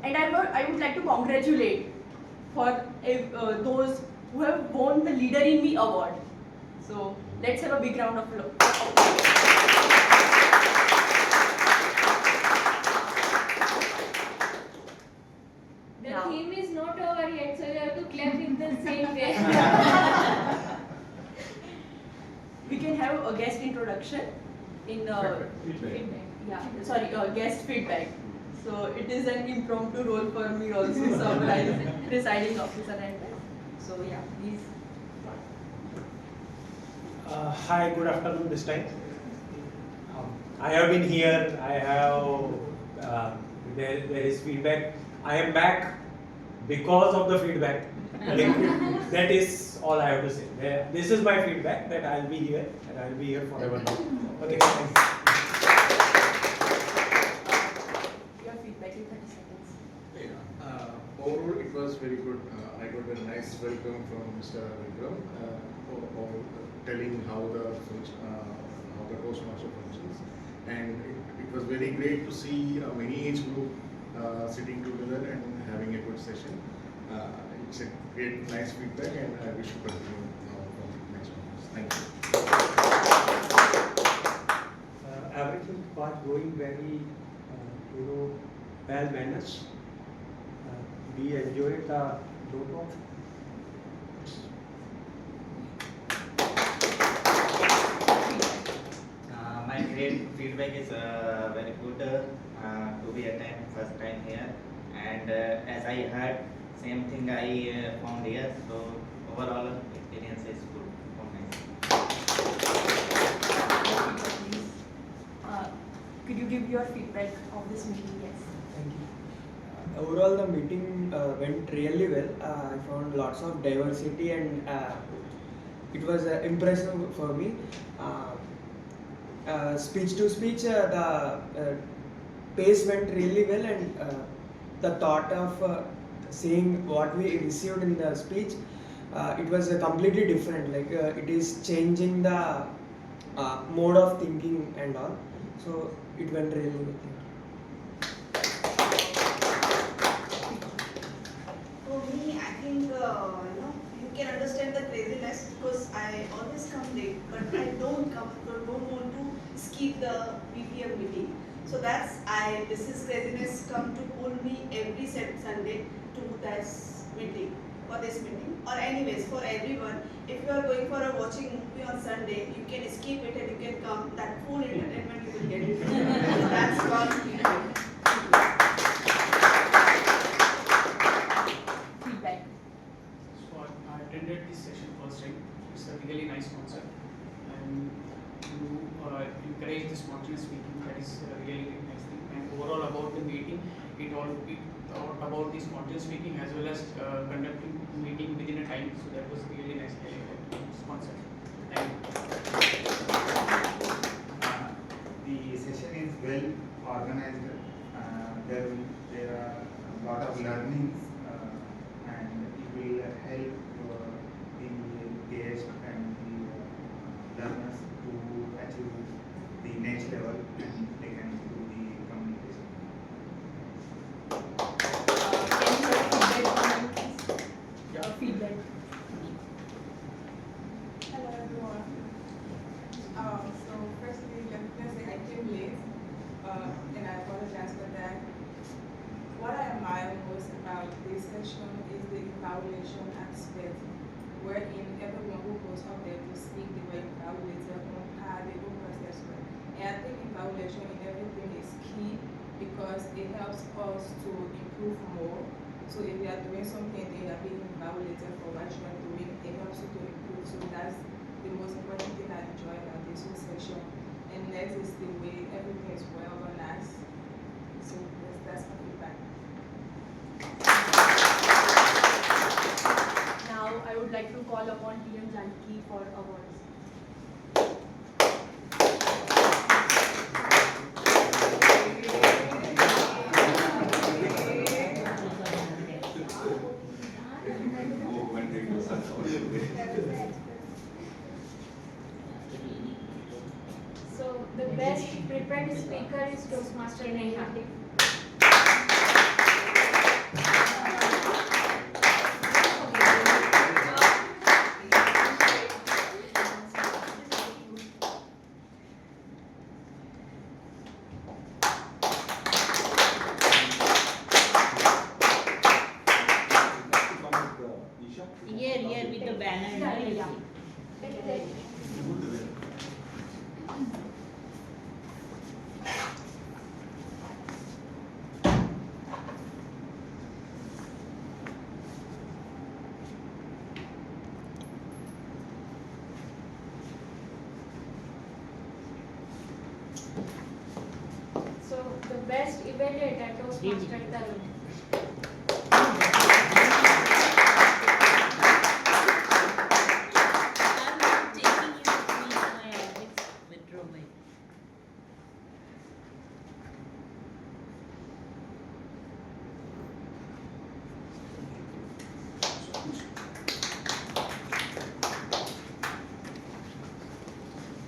and I would like to congratulate for those who have won the Leader in Me award. So let's have a big round of applause. The theme is not over yet, so you have to clap in the same way. We can have a guest introduction in Feedback. Yeah, sorry, guest feedback. So it is an impromptu role for me also, summarize presiding officer and so yeah, please. Hi, good afternoon this time. I have been here, I have, there is feedback. I am back because of the feedback. That is all I have to say. This is my feedback, that I will be here and I will be here forever now. Okay, thanks. Your feedback in 30 seconds. Overall, it was very good. I got a nice welcome from Mr. Vikram, telling how the Toastmaster functions, and it was very great to see many age group sitting together and having a good session. It's a great, nice feedback, and I wish to continue from next month. Thank you. Everything was going very, well managed. We enjoyed the logo. My great feedback is very good to be attended first time here, and as I heard, same thing I found here. So overall experience is good for me. Could you give your feedback of this meeting? Yes. Thank you. Overall, the meeting went really well. I found lots of diversity, and it was impressive for me. Speech to speech, the pace went really well, and the thought of saying what we received in the speech, it was completely different. Like it is changing the mode of thinking and all. So it went really well. For me, I think you can understand the craziness request because I always come late, but I don't want to skip the BPM meeting. So this is craziness come to pull me every Sunday to this meeting. Or anyways, for everyone, if you are going for a watching movie on Sunday, you can skip it and you can come. That full entertainment you will get. So that's one feedback. So I attended this session first time. It's a really nice concept, and you encourage the spontaneous speaking. That is a really nice thing. And overall about the meeting, it thought about the spontaneous speaking as well as conducting meeting within a time. So that was really nice concept. Thank you. The session is well organized. There are a lot of learnings and it will help the guests and the learners to achieve the next level and they can improve the communication. Feedback. Hello everyone. So firstly, let me just say I came late, and I apologize for that. What I admire most about this session is the evaluation aspect, wherein everyone who goes up there to speak, they were evaluated on how they will process work. And I think evaluation in everything is key because it helps us to improve more. So if you are doing something and you are being evaluated for what you are doing, it helps you to improve. So that's the most important thing I enjoy about this whole session. And next is the way everything is well organized. So that's my feedback. Now I would like to call upon TM Janki for awards. So the best prepared speaker is Toastmaster Neha. Here with the banner. Yeah. So the best evaluator Toastmaster Tarun.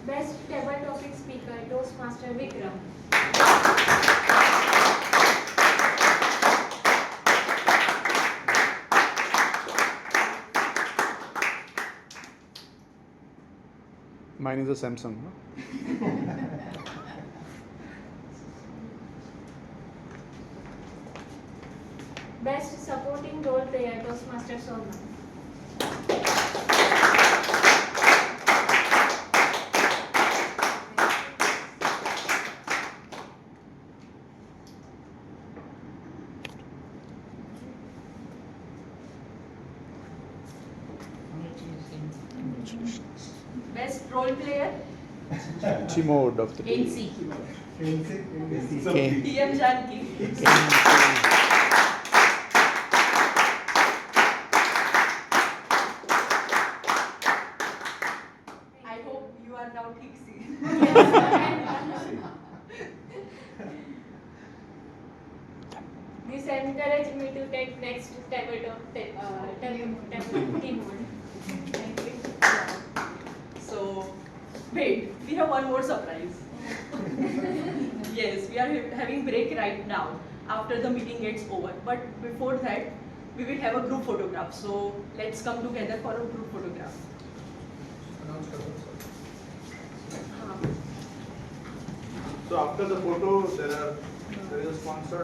Best table topic speaker Toastmaster Vikram. Mine is a Samsung. Best supporting role player Toastmaster Sorna. Best role player G mode of the day. NC. Okay. TM Janki. I hope you are now This encouraged me to take next tabletop team one. Thank you. So, wait, we have one more surprise. Yes, we are having break right now after the meeting gets over. But before that, we will have a group photograph. So let's come together for a group photograph. So after the photo, there is a sponsor.